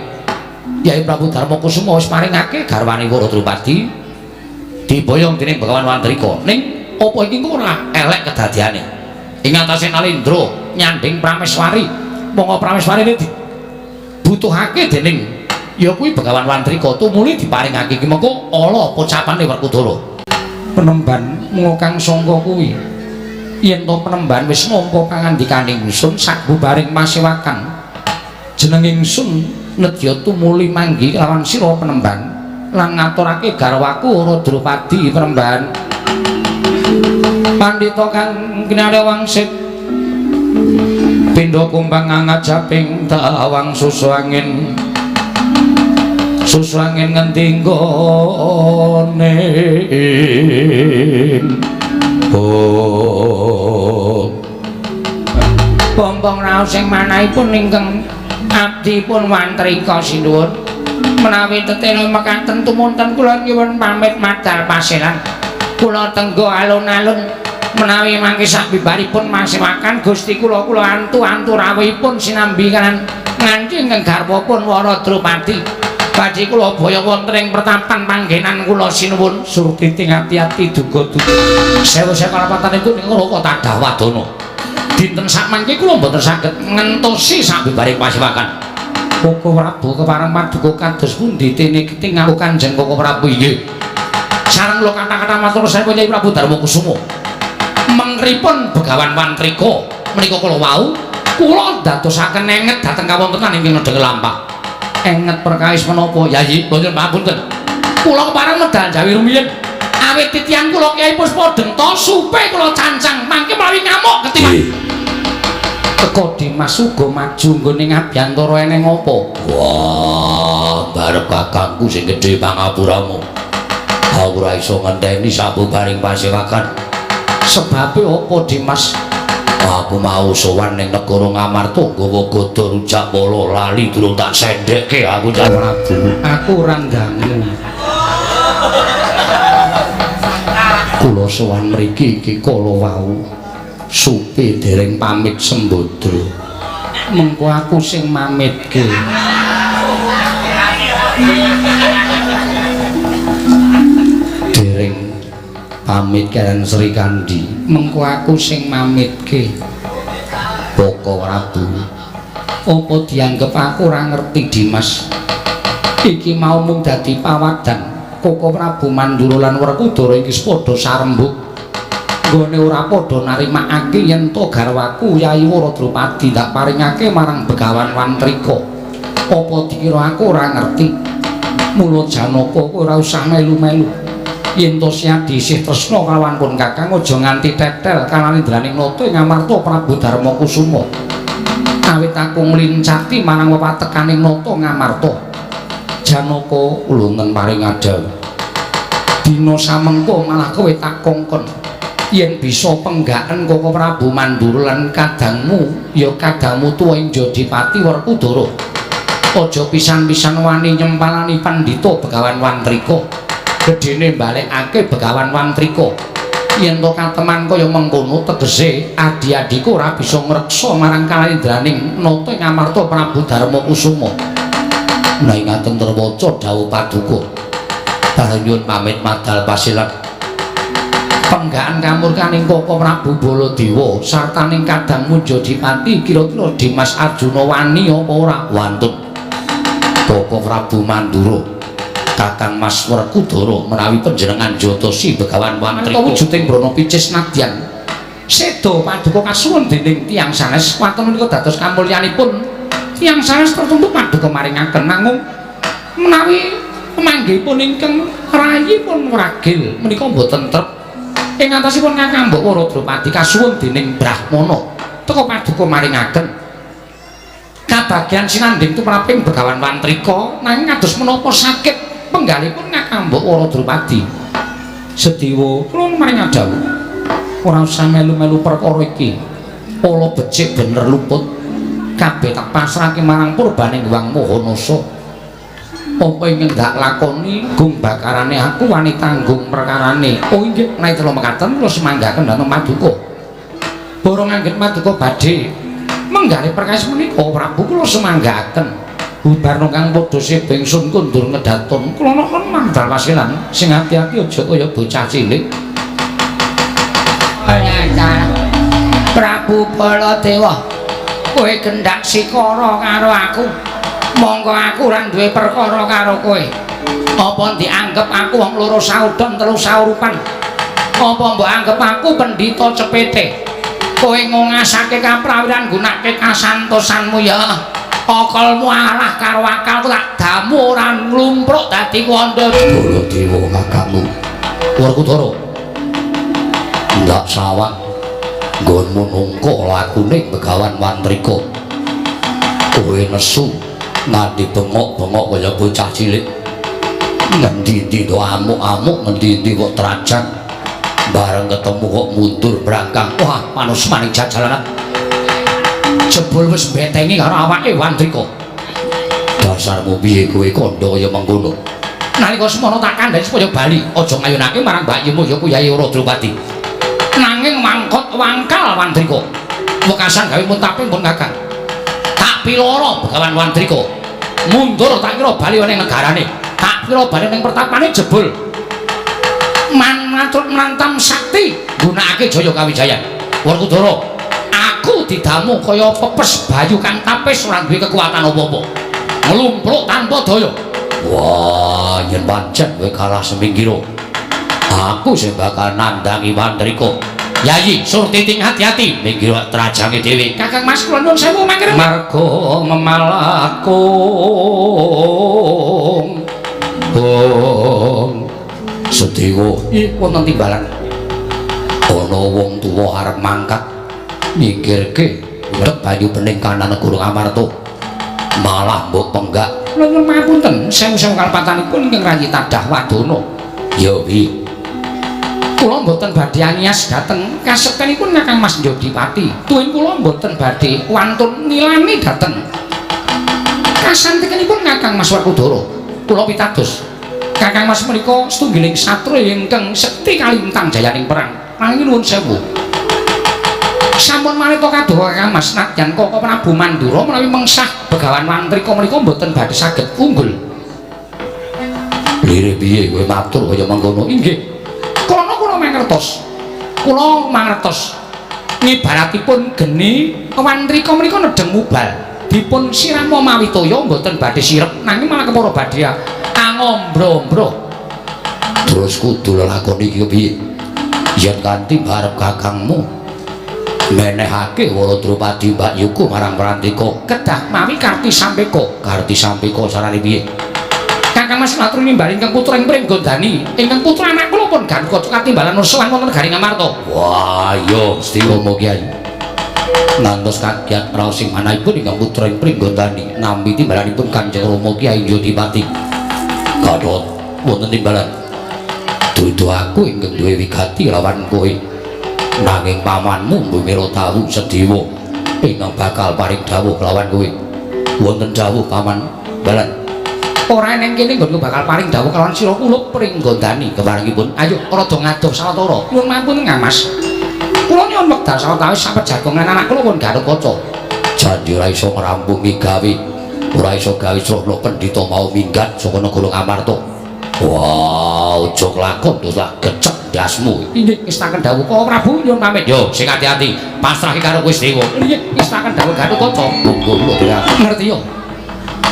Kyai Prabu Darmakusuma wis maringake garwane Waradropati diboyong dening Begawan Wantrika. Ning apa iki kok ora elek kedadiane? Ing atase Nalindra nyanding Prameswari. Monggo Prameswari dibutuhake dening ya kuwi Begawan Wantrika tumuli diparingake iki mengko ala pocapane Werkudara. Penemban ngokang sangka kuwi yen to Penemban wis nampa pangandikaning ingsun sabubaring masewakan jeneng ingsun nedya tumuli manggi lawan sira Penemban lan ngaturake garwaku Waradropati Penemban. Pandhita kang kinarya wangsit pindha kumbang angat japing tawang susu angin ngendi nggone bombong raos sing manahipun ingkang abdi pun Wantrika sinuwun menawi tetena mekaten tumunten kula nyuwun pamit madhal pasilan kula tenggo alun-alun menawi mangke sabibaripun masewakan Gusti kula antu rawuhipun sinambi kanan nganti ingkang garwapun Waradropati badhe kula boyo wonten ing pertapan panggenan kula sinuwun surtiting ati-ati duga-duga sewu sekalapatan niku kok tadah wadana dinten sakmangke kula mboten saged ngentosi sabibaring masewakan Koko Prabu kepareng paduka kados pundi tene ketingal Kanjeng Koko Prabu inggih sareng kula kata-kata matur sae Kyai Prabu Darmakusuma mengripun Begawan Wantrika menika kula wau kula dadosaken enget dhateng kawontenan ingkang nedheng lampah enget perkawis menapa Yayi boten pamunten kula kepareng medal jawi rumiyin awit titian kula Kyai Puspadenta supe kula cancang mangke menawi ngamuk ketimbang teko Dimas uga maju nggone ngabyantara eneng apa wah barep kakangku sing gedhe pangapuramu aku ora iso ngenteni sabubaring pasewakan sebabe apa Dimas aku mau sowan ning negara Ngamarta nggawa gada rujak polo lali durung tak sendhekke aku Cak Prabu aku ora ndangu kula sowan mriki iki kala wau supe dereng pamit sembodra mengko aku sing mamitke dereng pamit kalian Sri Kandi mengko aku sing mamitke Koko Prabu apa dianggep aku ora ngerti Dimas iki mau mung dadi pawadan Koko Prabu Mandura lan Werkudara iki padha sarembuk nggone ora padha narimakake yen to garwaku Yayi Waradropati tak paringake marang Begawan Wantrika apa dikira aku ora ngerti mula Janaka kowe ora usah melu-melu yen to Siadi isih tresna kalawan pun Kakang aja nganti tetel kalanindraning nata ing Amarta Prabu Darma Kusuma. Awit aku nglincati marang wewatekaning nata Ngamarta. Janaka ulungan maring adaw. Dina samengko malah kowe tak kongkon yen bisa penggaken Koko Prabu Mandura lan kadangmu ya kadangmu tuwa ing Jodipati Werkudara. Aja pisan-pisan wani nyempalani Pandhita Begawan Wantrika. Gedene balekake Begawan Wantrika. Yen to kateman kaya mengkono tegese adi-adiku ora bisa ngreksa marang kalaindraning nata ing Amarta Prabu Darma Kusuma. Nai ngaten terwaca dawuh Paduka. Bareng nyuwun pamit madal pasilan. Penggaan kamurkaning Koko Prabu Baladewa sartaning kadangmu Jodipati kira-kira Dimas Arjuna wani apa ora? Wantun. Koko Prabu Mandura Kakang Mas Werkudara menawi panjenengan Jatasi Begawan Wantrika wujuding brana picis nadyan seda Paduka kasuwun dening tiyang sanes wonten menika dados kamulyanipun tiyang sanes tertentu Paduka maringaken namung menawi pamanggihipun ingkang rayipun wragil menika boten trep ing antasipun Kakang Mbok Waradrupadi kasuwun dening Brahmana teka Paduka maringaken kabagyan sinanding tumraping Begawan Wantrika nanging kados menapa sakit penggalipun Kakang Mbok Waradrupadi. Sediwa kula maring adhawu ora usah melu-melu perkara iki. Kala becik bener luput kabeh tak pasrahke marang purbaning Hyang Mahanasa. Apa ingkang ndak lakoni gung bakarane aku wani tanggung perkarane. Oh inggih menawi telu mekaten kula semanggaken dhateng Paduka. Borong anggen Paduka badhe menggali perkawis menika Prabu kula semanggaken. Bubarno kang padha sebengsun kundur ngedaton kula nokon mandal wasilan sing ati-ati aja kaya bocah cilik. Prabu Baladewa kowe gendak sikara karo aku monggo aku ora duwe perkara karo kowe. Apa dianggep aku wong loro saudon telu saurupan? Apa mbok anggep aku pendhita cepete? Kowe ngongasake kaprawiran gunake kasantosanmu ya. Akalmu alah karo akalku tak damu ora nglumpruk dadi kandha. Baladewa kakangmu Werkudara ndak sawang nggonmu nungka lakune Begawan Wantrika. Kowe nesu nganti bengok-bengok kaya bocah cilik. Ngendi-endi to amuk-amuk, ngendi-endi kok trajang. Bareng ketemu kok mundur brangkang. Wah, manus maning jajalanan. Jebul wis betengi karo awake Wantrika. Dasarmu piye kowe kandha kaya mengkono? Nalika semono tak kandhani supaya bali, aja ngayunake marang mbakyumu ya Kyai Waradrupadi. Nanging mangkot wangkal Wantrika. Wekasan gawe muntaping pun Kakang. Tak piloro Begawan Wantrika. Mundur tak kira bali ning negarane. Tak kira bali ning pertapane jebul. Manatut menantam sakti gunakake Jaya Kawijayan. Werkudara, aku didamu kaya pepes bayu kang tapis ora duwe kekuatan apa-apa. Nglumpruk tanpa daya. Wah, yen pancen kowe kalah semingkira. Aku sing bakal nandangi Wantrika. Yayi, Surtiting hati-hati minggir trajange dhewe. Kakang Mas kula nuwun sewu mangke. Marga memalakung. Sedewa wonten timbalan ana wong tuwa arep mangkat nyingkirke urip banyu bening kanan Gunung Amarta malah mbok penggak. Nuwun pangapunten sewu-sewu kalpatanipun ingkang rayi tadah wadana. Ya piye Kula mboten badhe anias dhateng kasektenipun Kakang Mas Jodipati. Tuwin kula mboten badhe wantun ngilani dhateng kasantikenipun Kakang Mas Werkudara. Kula pitados Kakang Mas menika setunggiling satria ingkang sekti kalintang jayaning perang. Nanging nuwun sewu. Sampun manita kadoha Kakang Mas nadyan Koko Prabu Mandura menawi mengsah Begawan Wantrika menika mboten badhe saged unggul. Lire piye kowe matur kaya mengkono? Inggih. Kula mangertos. Kula mangertos. Ngibaratipun geni Wantrika menika nedheng mubal. Dipun sirama mawi toya mboten badhe sirep nanging malah kepara badhe ngombro-ombro. Terus kudu lakoni iki piye? Yen kanthi barep kakangmu menehake Waradrupadi mbakyuku marang Wantrika Kedah mawi Karti Sampeka. Karti Sampeka carane piye? Kakang Mas matur nimbali ingkang putra ing Pringgondani, ingkang putra anak kula kula pun Gatot katimbalan nusuhan wonten Garing Amarta. Wah, iya Gusti Rama Kyai. Ngantos kagiat raos sing manahipun ingkang putra ing Pringgondani nampi timbalanipun Kanjeng Rama Kyai Yodipati. Gatot wonten timbalan. Dudu aku ingkang duwe wigati lawan kowe. Nanging pamanmu mbumira tawu sedewa ingkang bakal paring dawuh lawan kowe. Wonten dawuh paman balan. Ora ning kene nggonku bakal paring dawuh kelawan sira kula Pringgondani keparengipun. Ayo rada ngadoh sawetara. Nyuwun mampun Ngamas. Kula nyuwun wekdal sawetawis sapejagongan anak kula pun garuk kaca. Janji ora iso ngrampungi gawe. Ora iso gawe Srana Pendhita mau minggat saka negara Amarta. Wah, aja kelakon to tak gecek ndasmu. Nggih, ngestaken dawuh Kala Prabu nyuwun pamit. Yo, sing ati-ati. Pasrahke karo Gusti Dewa. Nggih, ngestaken dawuh Gatotkaca. Monggo kula ngerti yo.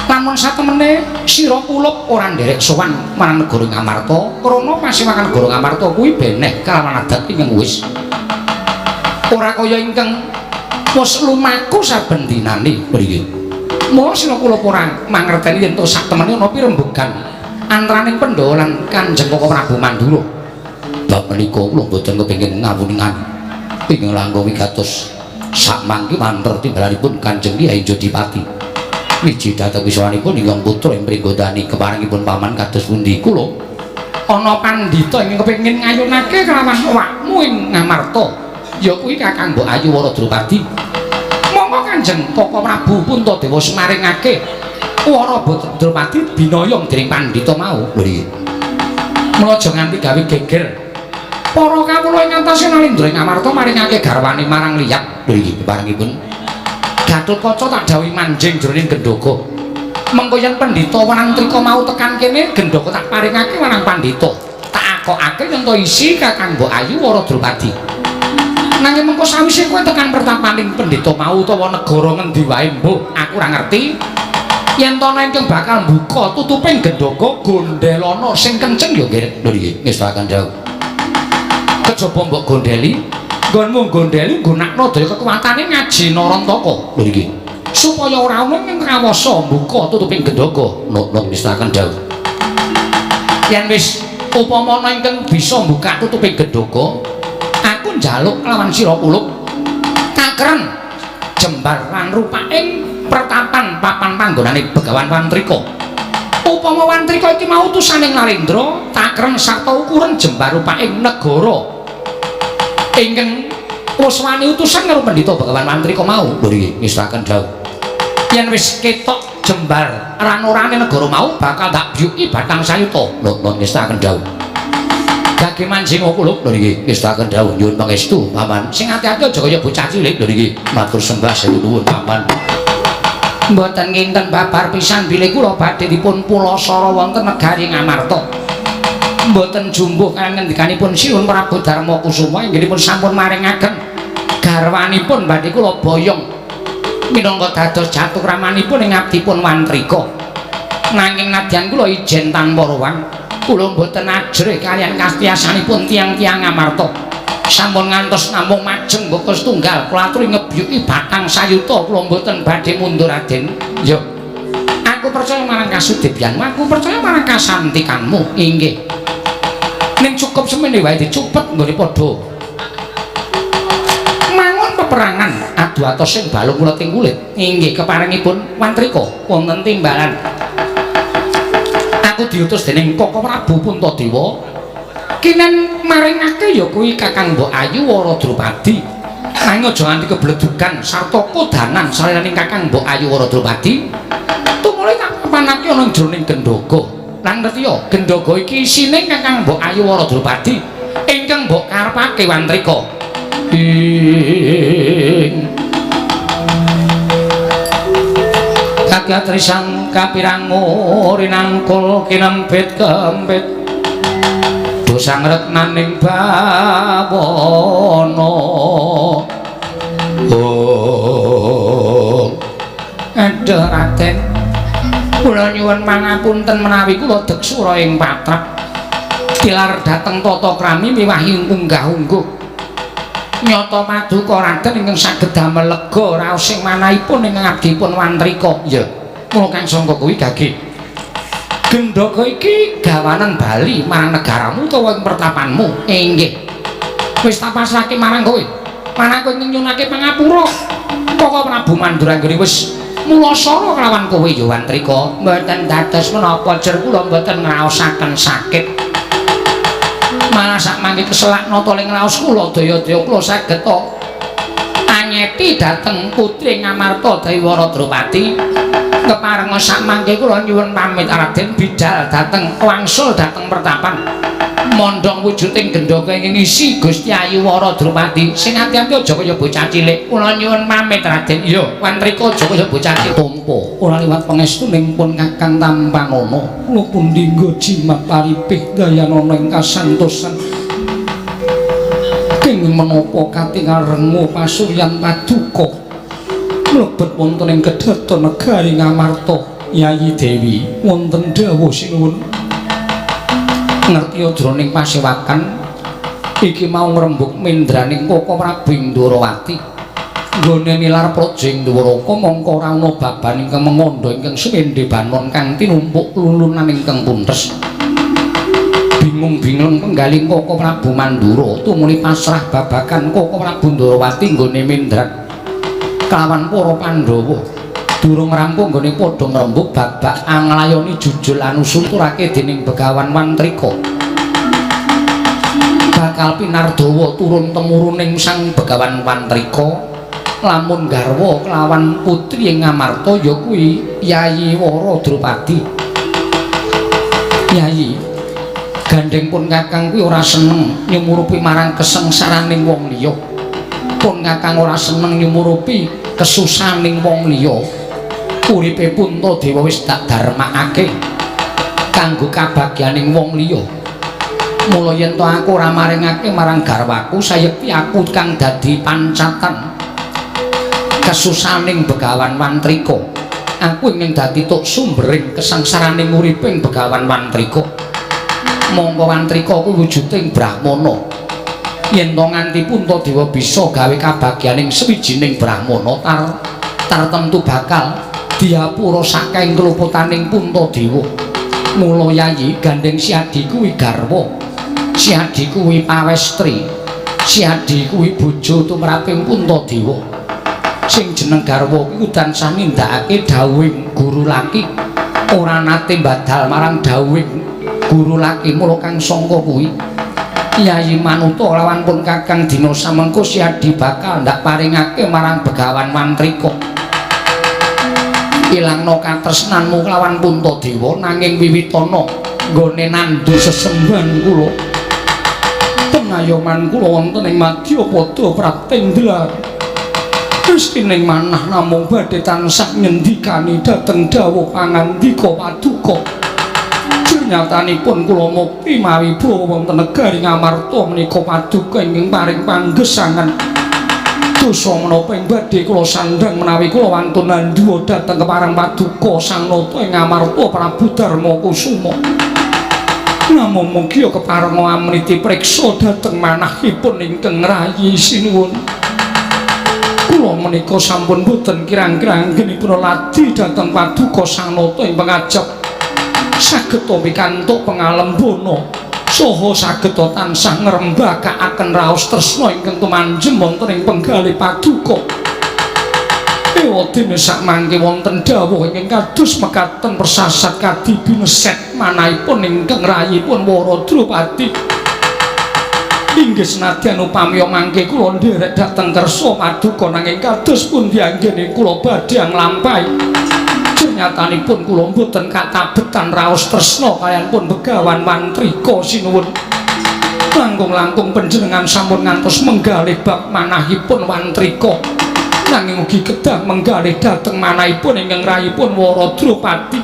Lamun satemene sira kulup ora nderek sowan marang negara Amarta, krana pasiwakan negara Amarta kuwi beneh kalawan adat ingkang wis ora kaya ingkang wis lumaku saben dinane mriki. Mula sira kulup ora mangerteni yen to satemene ana pirembugan antaraning Pandhawa lan Kanjeng Koko Prabu Mandura. Bab menika kula boten kepengin ngawuningan ingkang langkung wigatos sakmangke manter timbalanipun Kanjeng Kyai Yodipati. Wiji dhateng wiswanipun ingkang putra ing Pringgondani keparengipun paman kados pundi kula ana pandhita ingkang kepengin ngayunake kelawan awakmu ing Ngamarta ya kuwi Kakang Mbok Ayu Wara Drupadi. Monggo Kanjeng Koko Prabu Puntadewa semaringake Wara Drupadi binayong dening pandhita mau. Nggih. Mula aja nganti gawe geger. Para kawula ingkang tasih nalindra ing Ngamarta maringake garwane marang liyap. Nggih, keparengipun Gatotkaca tak dawuhi manjing jroning gendhoga. Mengko yen pendhita wanantrika mau tekan kene, gendhoga tak paringake marang pandhita. Tak akokake yen to isi Kakang Mbok Ayu Wara Drupadi. Nanging mengko sawise kowe tekan pertapaning pendhita mau utawa negara ngendi wae, Mbok, aku ora ngerti. Yen to ana ingkang bakal mbuka tutuping gendhoga gondelana sing kenceng ya nggih, ngestaken dawuh. Kejaba mbok gondeli nggonmu gondeli nggunakno daya kekuwatane ngaji Narantaka. Lho nggih. Supaya ora ana ing kawasa mbuka tutuping gendhoga. Nun ngestaken dawuh. Yen wis upama ana ingkang bisa mbuka tutuping gendhoga, aku njaluk lawan sira kulup kakren jembar lan rupaing pertapan papan panggonane Begawan Wantrika. Upama Wantrika iki mau utusaning Narendra, takreng sarta ukuran jembar rupaing negara ingkang wis wani utusan karo Pendhita Begawan Wantrika mau. Nggih, ngestaken dawuh. Yen wis ketok jembar ran-orane negara mau bakal tak byuki Batang Sayuta. Lho, ngestaken dawuh. Gage manjing kulup. Lho nggih, ngestaken dawuh nyuwun pangestu, Paman. Sing ati-ati aja kaya bocah cilik. Lho nggih, matur sembah sewu nuwun, Paman. Mboten kinten babar pisan bilih kula badhe dipun pulasara wonten negari Ngamarta. Mboten jumbuh kaliyan ngendikanipun Sinuhun Prabu Darmakusuma inggihipun sampun maringaken garwanipun badhe kula boyong minangka dados jatukramanipun ing abdipun Wantrika. Nanging nadyan kula ijen tanpa ruwang, kula mboten ajrih kaliyan kastiasanipun tiang-tiang Ngamarta. Sampun ngantos namung majeng mboko setunggal kula aturi ngebyuki Batang Sayuta, kula mboten badhe mundur Raden. Yo. Aku percaya marang kasudibyanmu, aku percaya marang kasantikanmu. Inggih. Ning cukup semene wae dicupet nggone padha mangun peperangan adu atos sing balung kulit ing kulit. Inggih keparengipun Wantrika wonten timbalan. Aku diutus dening Koko Prabu Puntadewa kinen maringake ya kuwi Kakang Mbok Ayu Wara Drupadi. Nanging aja nganti kebledugan sarta kodanan saliraning Kakang Mbok Ayu Wara Drupadi. Tumule tak panake ana jroning gendhoga. Lan ngerti ya, gendhoga iki isine Kakang Mbok Ayu Wara Drupadi ingkang mbok karepake Wantrika. Kagatrisang kapirango rinangkul kinempit kempit dosang retnaning bawana. Aduh Raden, kula nyuwun pangapunten menawi kula deksura ing patrap tilar dhateng tata krami miwahi unggah-ungguh nyata paduka Raden ingkang saged damel lega raos sing manahipun ing abdipun Wantrika. Ya mula kang sangka kuwi gage Gendhaka iki gawanan bali marang negaramu utawa ing pertapanmu? Inggih. Wis tak pasrahke marang kowe. Manah kowe nyunake pangapura. Koko Prabu Mandragiri wis mulasara kelawan kowe ya Wantrika. Mboten dados menapa jer kula mboten ngraosaken sakit. Malah sak mangke keselak nata ing raos kula daya-daya kula saged anyeti dhateng putri Ngamarta Daiwara Drupadi. Keparenga sak mangke kula nyuwun pamit Raden bidhal dhateng wangsul dhateng pertapan. Mondhong wujuding gendhaka ing isi Gusti Ayu Wara Drupadi. Sing ati-ati aja kaya bocah cilik. Kula nyuwun pamit Raden. Iya, Wantrika aja kaya bocah cilik. Tumpo ora liwat pangestuning pun Kakang Tampanana. Kula pundi nggo jimat paripih dayanana ing kasantosan. Ing menapa katingal rengu pasuryan paduka. Mlebet wonten ing kedhaton negari Ngamarta. Yayi Dewi wonten dawuh sinuwun. Ngerti jroning pasewakan iki mau ngrembug mendraning Koko Prabu Indrawati nggone nilar projeng Dwaraka mongko ora ana baban ingkang mengandha ingkang sumendhe banon kang tinumpuk lulunan ingkang puntes bingung-bingung penggaling Koko Prabu Mandura tumuli pasrah babagan Koko Prabu Indrawati nggone mendrat kelawan para Pandhawa durung rampung nggone padha ngrembug babak anglayoni jujul anusulturake dening Begawan Wantrika bakal pinardawa turun temuruning sang Begawan Wantrika lamun garwa kelawan putri Ngamarta ya kuwi Yayi Wara Drupadi. Yayi gandeng pun Kakang kuwi ora seneng nyumurupi marang kesengsaraning wong liya pun Kakang ora seneng nyumurupi kesusaning wong liya. Uripe Puntadewa wis tak darmakake kanggo kabagyaning wong liya. Mula yen to aku ora maringake marang garwaku sayekti aku kang dadi pancatan kesusaning Begawan Wantrika. Aku ingin dadi tuk sumbering kesangsaraning uriping Begawan Wantrika. Monggo Wantrika kuwi wujuding Brahmana. Yen to nganti Puntadewa bisa gawe kabagyaning sawijining Brahmana tartemtu bakal diapura saking keluputaning Puntadewa. Mula Yayi gandeng si adi kuwi garwa, si adi kuwi pawestri, si adi kuwi bojo tumraping Puntadewa. Sing jeneng garwa kuwi tansah nindakake dawuhing guru laki, ora nate badal marang dawuhing guru laki. Mula kang sangka kuwi Yayi manuta lawan pun Kakang dina samengko si adi bakal ndak paringake marang Begawan Wantrika. Ilangno katresnanmu kelawan Puntadewa nanging wiwitana nggone nandu sesembahan kula pengayoman kula wonten ing Madyapada Pratendra Gustining manah namung badhe tansah ngendikani dhateng dawuh pangandika paduka. Nyatanipun kula mukti mawi bawa wonten negari Ngamarta menika paduka ingkang paring panggesangan dosa menapa ing badhe kula sandhang menawi kula wantun nandhuwa dhateng kepareng paduka Sang Nata ing Ngamarta Prabu Darma Kusuma. Namung mugi keparenga amriti priksa dhateng manahipun ingkang rayi sinuwun. Kula menika sampun boten kirang-kirang anggenipun ladi dhateng paduka Sang Nata ing pangajab saged pikantuk pangalembana saha saged tansah ngrembakakaken raos tresna ingkang tumanjem wonten ing penggalih paduka. Ewadene sak mangke wonten dawuh ingkang kados mekaten persasat kadi bineset manahipun ingkang rayipun Wara Drupadi. Inggih senadyan upami mangke kula nderek dhateng kersa paduka nanging kados pundi anggene kula badhe nglampahi. Nyatanipun kula mboten katabetan raos tresna kaliyan pun Begawan Wantrika sinuwun. Langkung-langkung panjenengan sampun ngantos menggalih bab manahipun Wantrika. Nanging ugi kedah menggalih dhateng manahipun ingkang rayipun Wara Drupadi.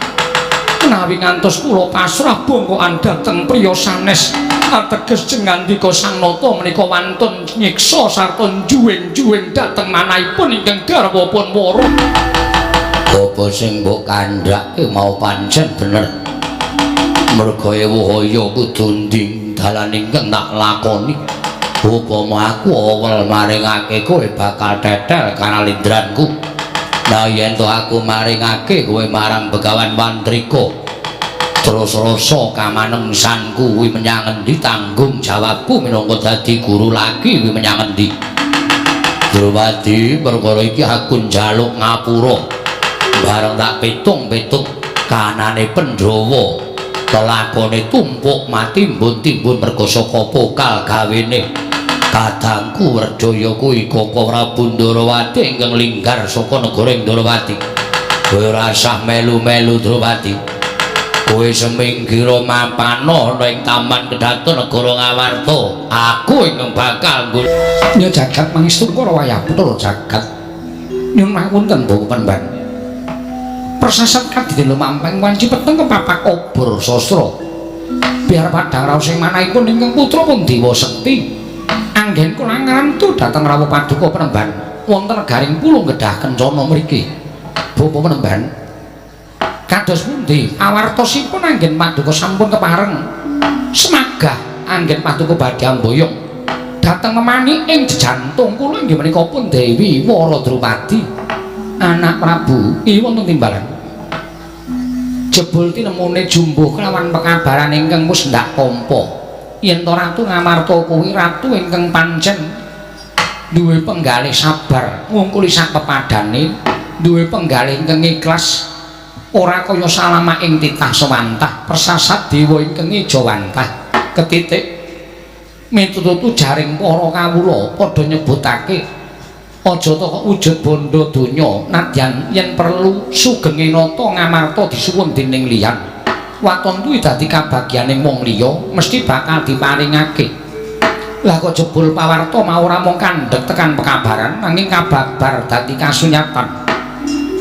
Menawi ngantos kula pasrah bongkoan dhateng priya sanes ateges jengandika Sang Nata menika wantun nyiksa sarta juwing-juwing dhateng manahipun ingkang garwapun Wara. Apa sing mbok kandhake mau pancen bener. Merga ewuhaya kudu nding dalan ingkang tak lakoni. Upama aku awal maringake kowe bakal tetel kanalindranku. Nah yen to aku maringake kowe marang Begawan Wantrika, Terus rasa kamanungsan kuwi menyang endi, tanggung jawabku minangka dadi guru lagi kuwi menyang endi. Drupadi, perkara iki aku njaluk ngapura. Bareng tak pitung-pitung kanane Pandhawa lelakone tumpuk mati timbun-timbun merga saka pokal gawene kadangku Werjaya kuwi Koko Prabu Ndarawati ingkang linggar saka negara Ndarawati. Kowe ora usah melu-melu Drupadi. Kowe seminggira mampano ana ing taman Kedaton negara Ngawarta. Aku ingkang bakal Ya jagat mangestu para wayah putra jagat. Nyuwun ngapunten Mbok Panban. Persasat kadidelo mampeng wanci peteng kepapak obor sastra. Biar padhang raos sing manahipun ingkang putra pun Dewa Sekti. Anggen kula ngrantu dhateng rawuh paduka Penemban wonten negaring pulung kedah kencana mriki. Bapak Penemban. Kados pundi awartosipun anggen paduka sampun kepareng semagah anggen paduka badhe amboyong dhateng memani ing jejantung kula inggih menika pun Dewi Wara Drupadi anak Prabu iki wonten timbalan jebul tinemune jumbuh kelawan pekabaran ingkang wis ndak tampa yen to Ratu Ngamarta kuwi ratu ingkang pancen duwe penggalih sabar ngungkuli sak pepadane duwe penggalih ingkang ikhlas ora kaya salama ing titah sewantah persasat dewa ingkang ijawantah ketitik mitutu jaring para kawula padha nyebutake aja to kok wujud bondo donya nadyan yen perlu sugenge nata Ngamarta disuwun dening liyan waton kuwi dadi kabagyaning wong liya mesti bakal diparingake lah kok jebul pawarta mau ora mung kandhek tekan pekabaran nanging kababar dadi kasunyatan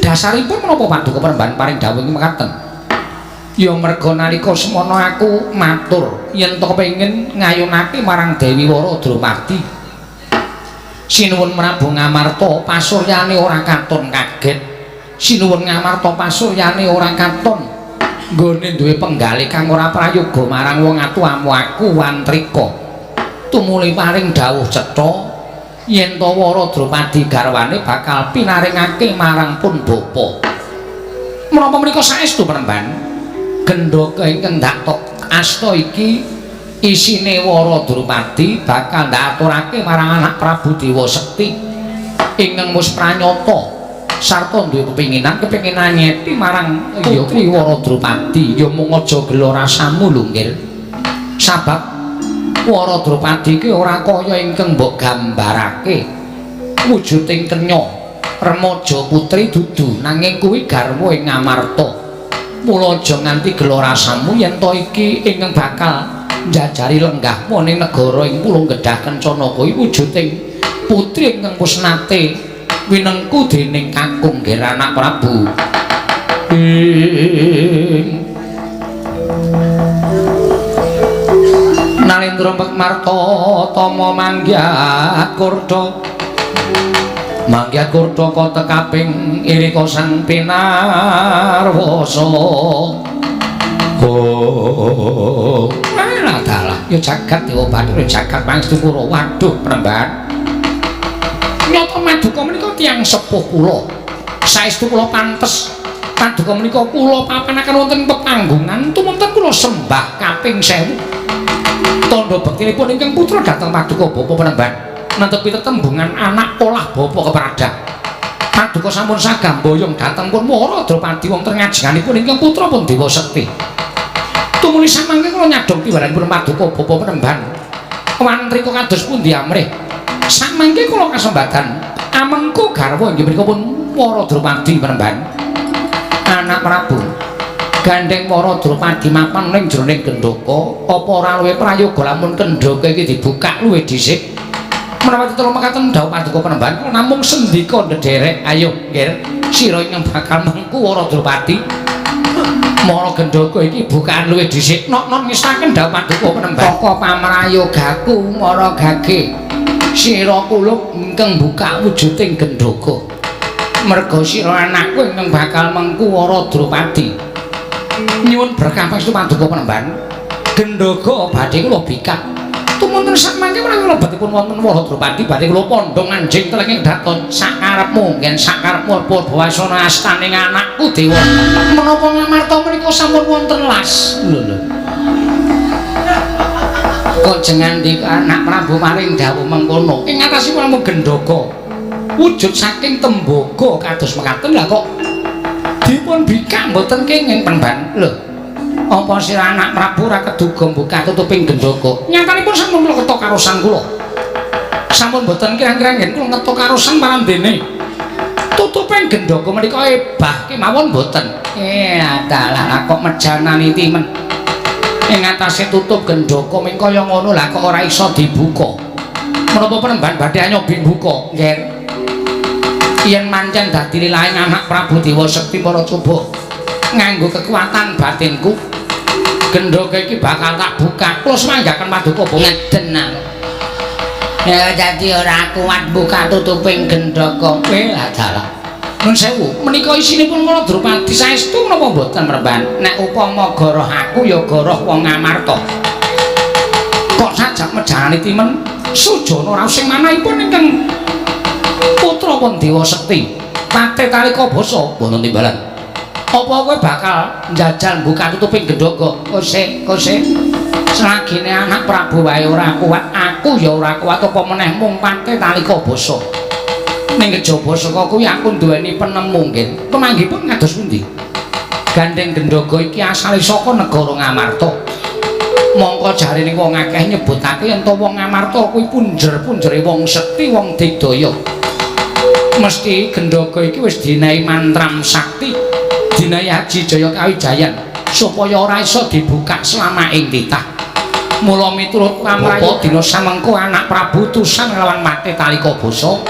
dasaripun menapa paduka Penemban paring dawuh mekaten ya merga nalika semono aku matur yen to kepengin ngayunake marang Dewi Wara Drupadi sinuwun Prabu Ngamarta pasuryane ora katon kaget sinuwun Ngamarta pasuryane ora katon nggone duwe penggalih kang ora prayoga marang wong atuwamu aku Wantrika tumuli paring dawuh cetha yen to Wara Drupadi garwane bakal pinaringake marang pun bapa menapa menika saestu Penemban gendhaka ingkang ndak tok asta iki isine Wara Drupadi bakal ndak aturake marang anak Prabu Dewa Sekti ingkang wis pranyata sarta duwe kepinginan nyeti marang ya kuwi Wara Drupadi ya mung aja gelo rasamu lunggil sabab Wara Drupadi ki ora kaya ingkang mbok gambarake wujuding kenya remaja putri dudu nanging kuwi garwa ing Ngamarta mula aja nganti gelo rasamu yen to iki ingkang bakal njajari lenggahmu ning negara ing pulung kedah kencana kuwi wujuding putri ingkang wis nate winengku dening kakung nggih anak Prabu Nalendra Pekmarta Tama Manggyat Kurda Manggyat Kurda kota kaping irika sang pinarwasa dalah ya jagat Dewa Bathara jagat pangestu kula waduh Penemban nyata paduka menika tiyang sepuh kula saestu kula pantes paduka menika kula papanaken wonten pepanggungan tumunten kula sembah kaping 1000 tandha bektinipun ingkang putra dhateng paduka bapa Penemban nantepi tetembungan anak olah bapa kepradah paduka sampun sagamboyong dhateng pun Wara Drupadi wonten ngajenganipun ingkang putra pun Dewa Sekti tumuli samangke kula nyadong tiwaranipun paduka bapa Penemban Wantrika kados pundi amrih samangke kula kasembatan amengku garwa inggih menika pun Wara Drupadi Penemban anak Prabu gandeng Wara Drupadi mapan ning jroning gendhaka apa ora luwih prayoga lamun kendhaka iki dibuka luwih dhisik menawa tetelo mekaten dawuh paduka Penemban kula namung sendika ndederek ayo nggih sira ingkang bakal mengku Wara Drupadi mara gendhaka iki bukaan luwih dhisik nok-nok ngestaken dawuh paduka Penemban Koko pamrayogaku mara gage sira kula ingkang buka wujuding gendhaka merga sira anakku ingkang bakal mengku Wara Drupadi nyuwun berkah pangestu paduka Penemban gendhaka badhe kula bikat tumunten sak mangke menawi lebetipun wonten Waradrupadi badhe kula pondhong anjing telenging daton sakarepmu ngen sakarepmu Purbawasana astaning anakku dewa menapa Ngamarta menika sampun wonten las lho kok jenengan di anak Prabu maring dawuh mengkono ing atasipun namung gendhoga wujud saking tembaga kados mekaten lha kok dipun bikak mboten kenging Pemban lho apa sira anak Prabu ora keduga buka tutuping gendhoga nyatanipun sampun kula ketok karosan kula sampun mboten kirang-kirang yen kula ngetok karosan marandene tutuping gendhoga menika ebah kemawon mboten adalah kok mejanani timen ing atase tutup gendhoga ming kaya ngono lah kok ora iso dibuka menapa Pemban badhe nyobi buka nggih yen mancen dadi lilahing anak Prabu Dewa Sekti para coba nganggo kekuatan batinku gendhoga iki bakal tak buka terus manggaken paduka ngeden ya dadi ora kuat buka tutuping gendhoga lah dalah nun sewu menika isinipun Waradrupadi saestu menapa mboten Pemban nek upama goroh aku ya goroh wong Ngamarta kok sajak mejanani timen Sujana ora sing manahipun ingkang putra pun Dewa Sekti Pate Talika Basa wonten timbalan apa kowe bakal njajal buka tutuping gendhoga kosek selagine anak Prabu wae ora kuat aku ya ora kuat apa meneh mung Pate Talika Basa ning kejaba saka kuwi aku duweni penemu nggih pemanggipun kados pundi gandeng gendhoga iki asale saka negara Ngamarta mongko jarene wong akeh nyebutake yen to wong Ngamarta kuwi punjer-punjere wong sekti wong digdaya mesti gendhoga iki wis dinahi mantram sakti dinahi Haji Jaya Kawijayan supaya ora iso dibuka selama ing titah mula miturut pamrayu dina samengko anak Prabu tusan lawan Pate Talika Basa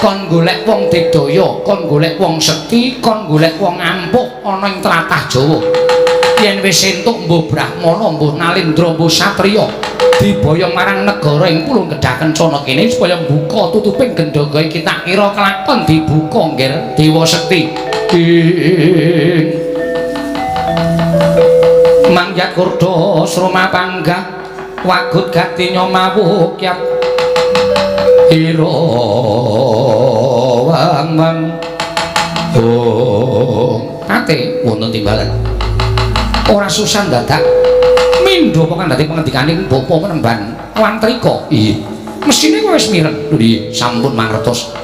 kon golek wong digdaya kon golek wong sekti kon golek wong ampuh ana ing tlatah Jawa yen wis entuk mbuh Brahmana mbuh Nalendra mbuh Satriya diboyong marang negara ing Pulung Kedah Kencana kene supaya buka tutuping gendhoga iki tak kira kelakon dibuka nggih Dewa Sekti mangjat kurda sroma panggah wagut gati nyomawuh kyat ira wang ate wonten timbalan ora susah dadak mindho apa kan dadi pengendikaning bapa Pemban Wantrika iya mesine kowe wis mireng lho sampun mangertos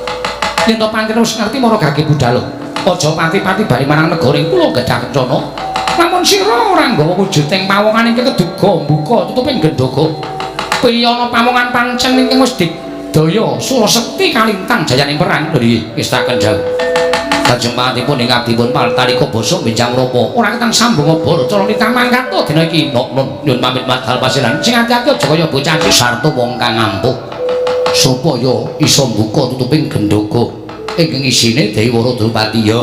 yen to pancen wis ngerti mara gage budhal aja pati-pati bali marang negara ing Pulung Kedah Kencana namun sira ora nggawa wujuding pawongan iki keduga mbuka tutuping gendhoga kaya ana pawongan pancen ingkang wis digdaya Sura Sekti kalintang jayaning perang lho wis tak kendhang kajempatipun ing abdipun Talika Basa benjang rapa ora ketang sambung obor cara nitah mangkat dina iki nun nyun pamit madhal pasilan sing ati-ati aja kaya bocah sarta wong kang ampuh supaya iso mbuka tutuping gendhoga ingkang isine Dewi Waradrupadi ya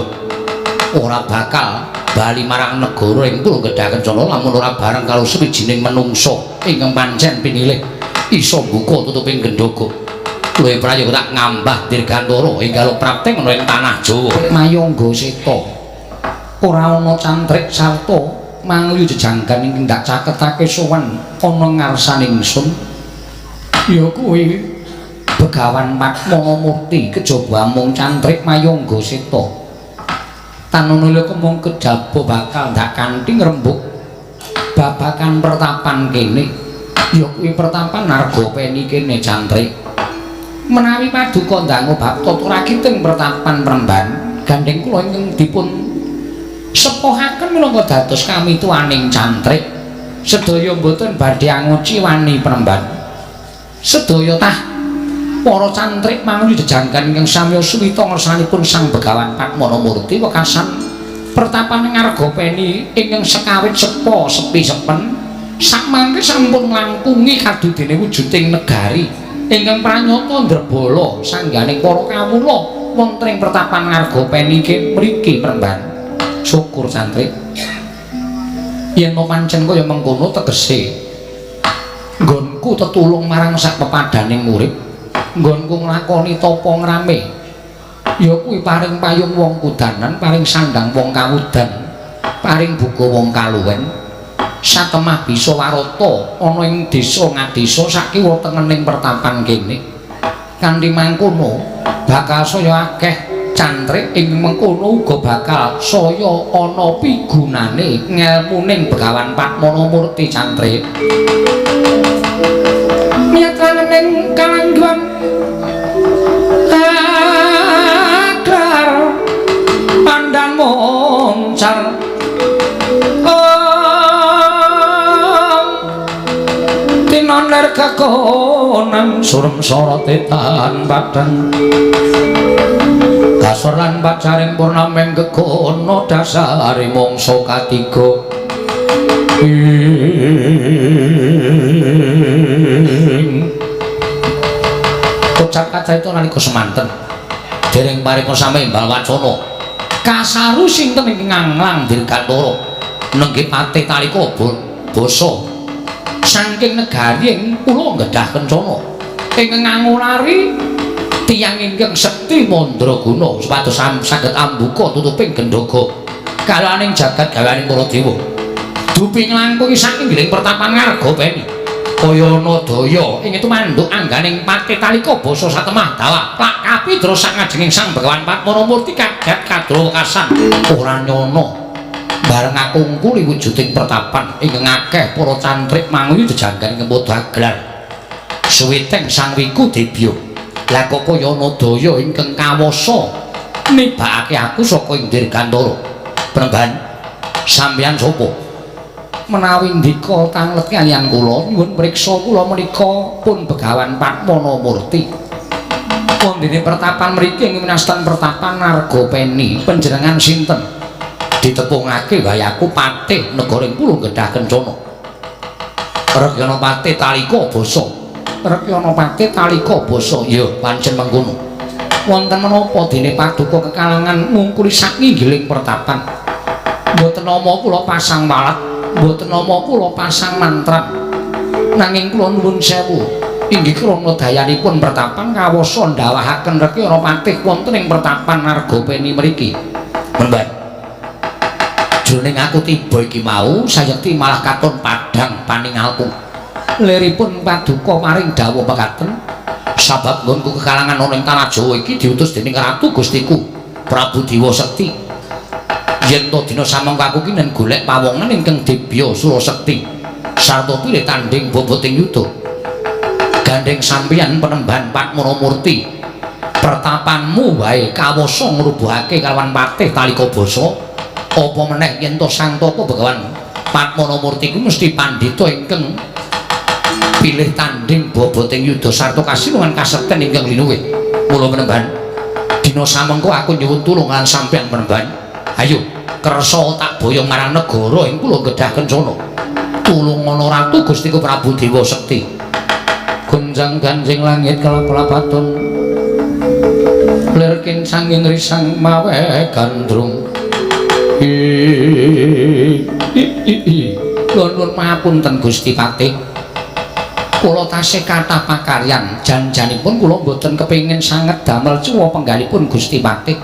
ora bakal bali marang negara ing Pulung Kedah Kencana lamun ora bareng karo sawijining manungsa ingkang pancen pinilih iso mbuka tutuping gendhoga luwih prayoga tak ngambah dirgantara enggal prapting ana ing tanah Jawa mayangga seta ora ana cantrik sarta mangluyu jejanggan ingkang dak caketake sowan ana ngarsaning ingsun ya kuwi Begawan Padmana Murti kejaba mung cantrik mayangga seta tanunula kemung kejaba bakal ndak kanthi ngrembug babakan pertapan kene ya kuwi pertapan Nargapeni kene cantrik menawi paduka ndangu bab tata rakiting pertapan Pemban gandeng kula ingkang dipun sepuhaken minangka dados kami tuaning cantrik sedaya mboten badhe anguci wani Pemban sedaya tah para cantrik mangluyu jejanggan ingkang samya suwita ngersanipun Sang Begawan Padmana Murti wekasan pertapan Nargapeni ingkang sekawit sepa sepi sepen sakmangke sampun nglangkungi kadudene wujuding negari ingkang pranyata ndrebala sangganing para kawula wonten ing pertapan Nargapeni mriki Pemban syukur cantrik yen pancen kaya mengkono tegese nggonku tetulung marang sak pepadaning urip nggonku nglakoni tapa ngrame ya kuwi paring payung wong kudanan paring sandang wong kawudan paring buka wong kaluwen satemah bisa warata ana ing desa ngadesa sakiwa tengening pertapan kene. Kanthi mangkono bakal saya akeh cantrik ing mengkono uga bakal saya ana pigunane ngelmuning Begawan Patmana Murti cantrik. Miyatraning kalangguan agrar pandang moncar tinoner kekonan surem sorotetan padang kasor lan pacaring purnameng kekono dasare mangsa katiga ucap kaca itu nalika semanten dereng paripun sami imbal wacana kasaru sinten ing nganglang dirgantara nenggih patih talika basa saking negari ing kula nggedah kencana ing ngangulari tiyang ingkang sekti mandraguna supados saged ambuka tutuping gendhaga kalaning jagat gawaning para dewa dupi nglangkungi saking giling pertapan Ngargopeni kaya Nadaya ing tumanduk angganing patih talika basa satemah dawa plakapi terus sak ngajenging Sang Begawan Patmana Murti kagat kadrawekasan ora nyono bareng akungkuli wujuding pertapan ingkang akeh para cantrik manguyu jejanggan kemud dagelar suwiting sang wiku debya la kok kaya Nadaya ingkang kawasa nibakake aku saka ing dirgantara penemban sampeyan sapa menawi ndika tanglet kaliyan kula nyuwun priksa kula menika pun Begawan Patmana Murti wondene pertapan mriki ing winastan pertapan Ngargopeni panjenengan sinten ditepungake wayaku patih negara ing kula nggedah kencana Rekyana Patih Talika Basa Rekyana Patih Talika Basa ya pancen mengkono wonten menapa dene paduka kekalangan ngungkuli sakinggiling pertapan mboten nama kula pasang walat mboten nama kula pasang mantra nanging kula nuwun sewu inggih krana dayanipun pertapan kawasa ndawahaken Rekyana Patih wonten ing pertapan Ngargopeni mriki mboten jroning aku tiba iki mau sayekti malah katon padhang paningalku liripun paduka maring dawuh mekaten sabab nggonku kekalangan ana ing tanah Jawa iki diutus dening Ratu Gustiku Prabu Dewa Sekti yen to dina samangka aku ki nen golek pawongan ingkang dibya Sura Sekti sarta pilih tanding boboting yuda gandeng sampeyan Penemban Patmana Murti pertapanmu wae kawasa ngrubuhake kalawan patih talika basa apa meneh yen to Sang Tapa Begawan Patmana Murti ku mesti pandhita ingkang pilih tanding boboting yuda sarta kasinuhan kasekten ingkang linuwih mula Penemban dina samengko aku nyuwun tulungan sampeyan Penemban ayo kersa tak boyong marang negara ing kula nggedah kencana tulungana Ratu Gustiku Prabu Dewa Sekti gunjang ganjing langit kelap-kelapaton lirkin sanging risang mawe gandrung nuwun pangapunten Gusti Patih kula tasih kathah pakaryan janjanipun kula mboten kepengin sanget damel cuwa penggalipun Gusti Patih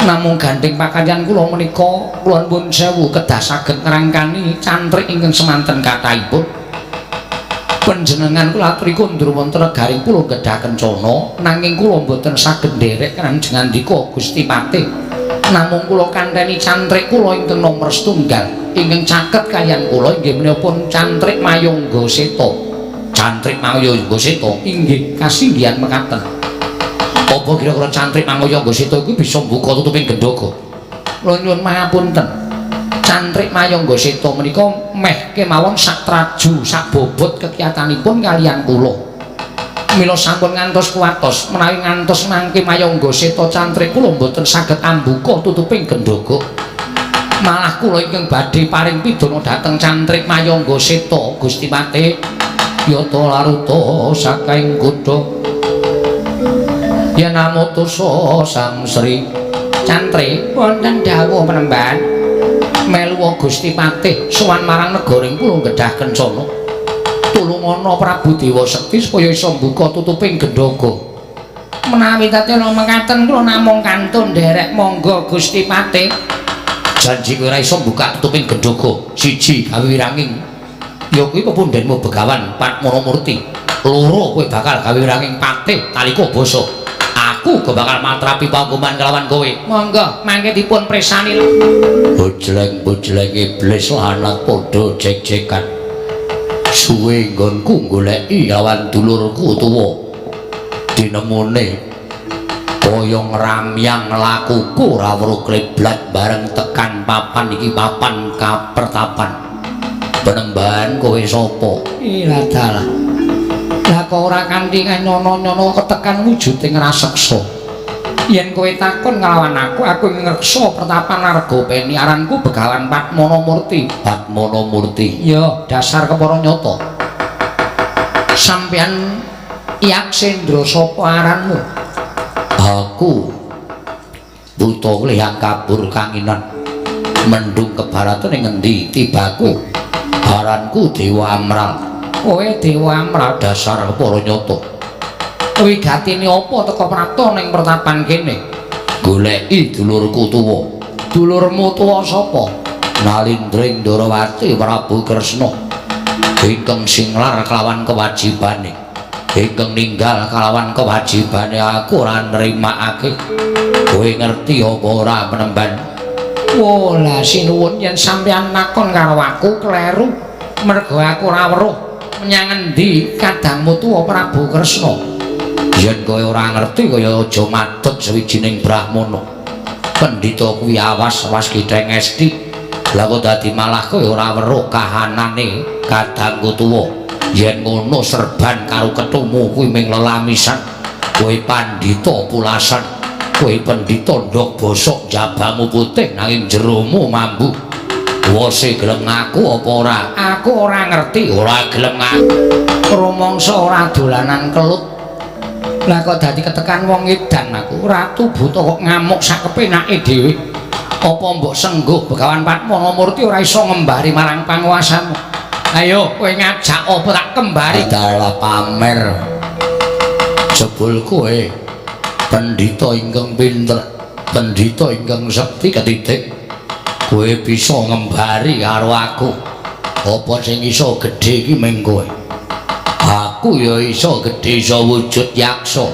namung gandeng pakaryan kula menika kula nuwun sewu kedah saged ngrangkani cantrik ingkang semanten kathahipun panjenengan kula aturi kondur wonten negaring kula nggedah kencana nanging kula mboten saged nderek kanjengan ndika Gusti Patih namung kula kanteni cantrik kula ingkang nomor setunggal ingkang caket kaliyan kula inggih menika cantrik Mayangga Seta cantrik Mayangga Seta inggih kasinggihan mekaten apa kira-kira cantrik Mayangga Seta iku bisa mbuka tutuping gendhaga kula nyuwun pangapunten cantrik Mayangga Seta menika meh kemawon sak traju sak bobot kekiyatanipun kaliyan kula mila sampun ngantos kuwatos menawi ngantos mangke Mayangga Seta cantrik kula mboten saged ambuka tutuping gendhaga malah kula ingkang badhe paring pidana dhateng cantrik Mayangga Seta Gusti Patih yata laruta saking kutha yen amutusa Sang Sri cantrik wonten dawuh Penemban melu Gusti Patih sowan marang negaring kula nggedah kencana tulungana Prabu Dewa Sekti supaya isa mbuka tutuping gendhaga menawi tatena mekaten kula namung kantun nderek monggo Gusti Patih janji kowe ora iso buka tutuping gendhoga siji gawe wiranging ya kuwi pepundhenmu Begawan Patmonomurti loro kowe bakal gawe wiranging patih talika basa aku go bakal matrapi panggoman kelawan kowe monggo mangke dipun presani lho bojleng-bojleng iblis lanat padha jek-jekan suwe nggonku goleki lawan dulurku tuwa dinemune kaya ngramyang lakuku ora weruh kleblat bareng tekan papan iki papan kapertapan penembahan kowe sapa ira dalah lah kok ora kanthi nyono-nyono ketekan wujuding raseksa yen kowe takon nglawan aku ngreksa pertapan Argopeni aranku Begawan Patmonomurti ya dasar kepara nyata sampeyan Yaksendra sapa aranmu aku buta lihang kabur kanginan mendung kebaratan ing ngendi tibaku aranku Dewa Amral kowe Dewa Amral dasar para nyata wigatine apa teka prapta ning pertapan kene goleki dulurku tuwa dulurmu tuwa sapa Nalindring Ndarawati Prabu Kresna ingkang singlar kelawan kewajibane ingkang ninggal kelawan kewajibane aku ora nrimakake kowe ngerti apa ora penemban lah sinuwun yen sampeyan nakon karo aku kleru mergo aku ora weruh menyang endi kadangmu tuwa Prabu Kresna yen kowe ora ngerti kaya aja madhep sawijining brahmana pendhita kuwi awas kiteng esti lha kok dadi malah kowe ora weruh kahanane kadangku tuwa yen ngono serban karo ketumu kuwi ming lelamisan kowe pandhita pulasan kowe pendhita ndok bosok jabamu putih nanging jeromu mambu wose gelem ngaku apa ora aku ora ngerti ora gelem ngaku rumangsa ora dolanan kelut lah kok dadi ketekan wong edan aku ratu buta kok ngamuk sak kepenake dhewe apa mbok sengguh Begawan Patmonomurti ora iso ngembari marang panguwasamu ayo kowe ngajak apa tak kembari dalah pamer jebul kowe pendhita ingkang pinter pendhita ingkang sekti ketitik kowe bisa ngembari karo aku apa sing iso gedhe iki mung kowe aku ya iso gedhe iso wujud yaksa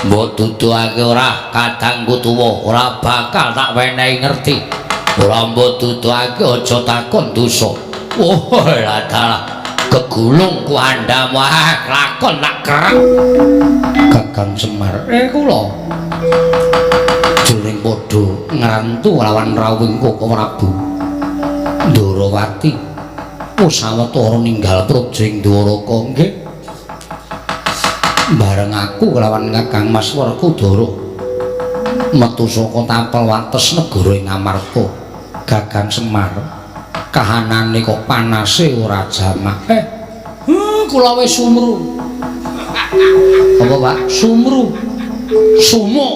mbok tutuake ora kadangku tuwa ora bakal tak wenehi ngerti ora mbok tutuake aja takon dosa oh lah dalah kegulung ku andamu lakon tak kerep Kakang Semar kula jroning padha ngrantu lawan rawuh Koko Prabu Ndarawati sawetara ninggal projeng Dwaraka nggih bareng aku kelawan Kakang Mas Werkudara metu saka tapel wates negara ing Amarta Kakang Semar kahanane kok panase ora jamak kula wis sumru apa Pak sumru sumo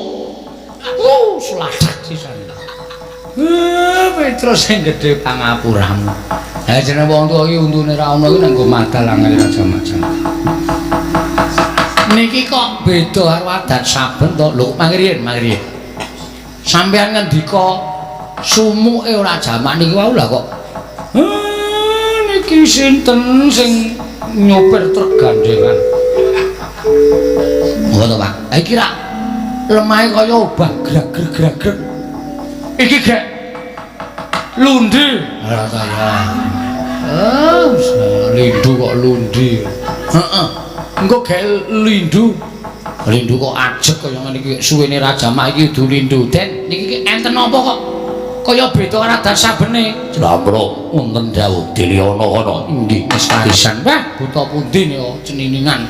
seladak sisan Petrus sing gedhe pangapuramu ha jenenge wong tuwa iki untune ra ono iki nanggo madal angel ra jamak-jamak niki kok beda karo adat saben to lho mangriyen sampeyan ngendika sumuke ora jamak niki wau lha kok niki sinten sing nyopir truk gandengan ngono Pak iki ra lemahe kaya obah grag-grag iki gek lundi kaya lindu kok lundi heeh engko gek lindu kok ajeg kaya ngene iki suwene Raja Mak iki du lindu den niki enten apa kok kaya beda karo adat sabene Jlamro wonten dawuh Dilyana kono inggih wis pisan wah buta pundi nika ceniningan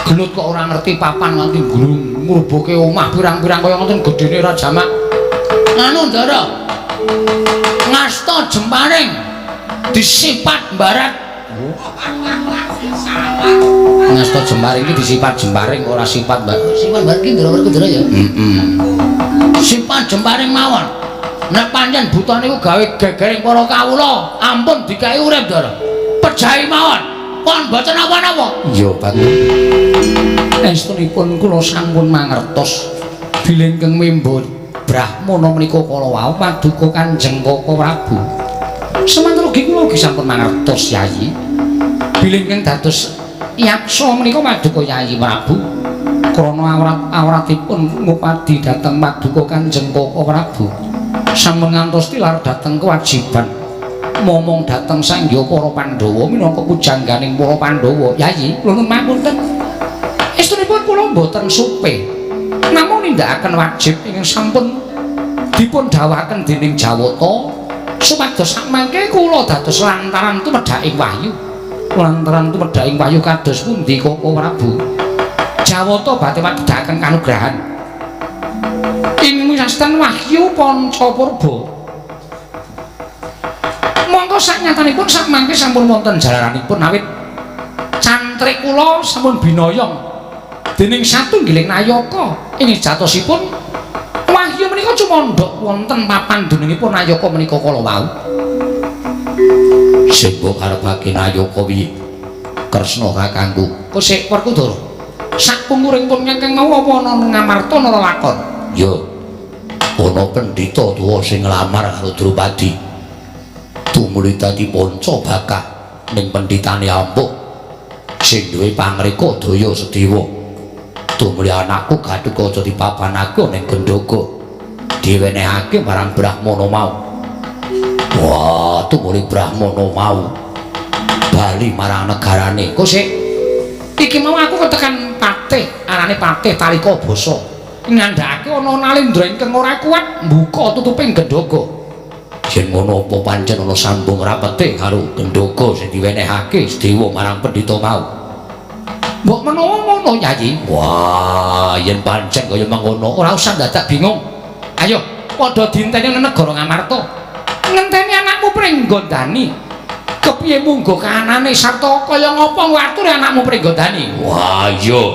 gelut kok ora ngerti papan nganti gulung ngrubuke omah pirang-pirang kaya ngoten gedene Raja Mak anu Ndara ngasta jemparing disipat barat ngasta jemparing iki disipat jemparing ora sipat sipat barat iki Ndara Werkudara ya sipat jemparing mawon nek pancen buta niku gawe gegering para kawula ampun dikai urip Ndara pejahi mawon pun mboten apa-apa iya Pak estunipun kula sampun mangertos bilengkeng mimbul Brahmana menika kala wau paduka Kanjeng Koko Prabu. Semanten ugi kula ugi sampun mangertos Yayi. Bilih ingkang dados yaksa menika paduka Yayi Prabu. Krana awrat-awratipun ngupadi dhateng paduka Kanjeng Koko Prabu. Sampun ngantos tilar dhateng kewajiban momong dhateng sangya para Pandhawa minangka pujangganing para Pandhawa. Yayi, kula nuwun pamunten. Estunipun kula boten supe. Namung nindakaken wajib ingkang sampun dipun dawuhaken dening Jawata supados samangke kula dados lantaran tumedhaking wahyu. Lantaran tumedhaking wahyu kados pundi Koko Prabu? Jawata badhe madhedaken kanugrahan. Ing winastan wahyu Pancapurba. Monggo saknyatanipun samangke sampun wonten jalaranipun awit cantrik kula sampun binoyong dening satunggiling nayaka ing jatosipun wahyu menika cumandhak wonten papan dunungipun nayaka menika kala wau. Sing mbok karepake nayaka piye? Kresna kakangku. Kosek Werkudara. Sakpunguringipun ingkang mau apa ana ngamarta nara lakon? Ya. Ana pendhita tuwa sing nglamar karo Drupadi. Tumuli dadi panca bakah ning pendhitane ampuh sing duwe pangreka daya sedewa. Tumuli anakku Gatotkaca dipapanake ning Gendhaga diwenehake marang Brahmana mau. Wah, tumuli Brahmana mau bali marang negarane. Kosek iki mau aku ketekan patih, arane patih Talika Basa. Ngandhakake ana Nalendra ingkang ora kuat mbuka tutuping Gendhaga. Yen ngono apa pancen ana sambung rapete karo Gendhaga sing diwenehake sedewa marang pendhita mau. Mbok menawa ngono Yayi. Wah, yen pancen kaya mengkono ora usah dadak bingung. Ayo padha dinteni nang negara Ngamarta. Ngenteni anakmu Pringgondani. Kepiye munggo kahanane sarta kaya ngapa ngatur anakmu Pringgondani? Wah, iya.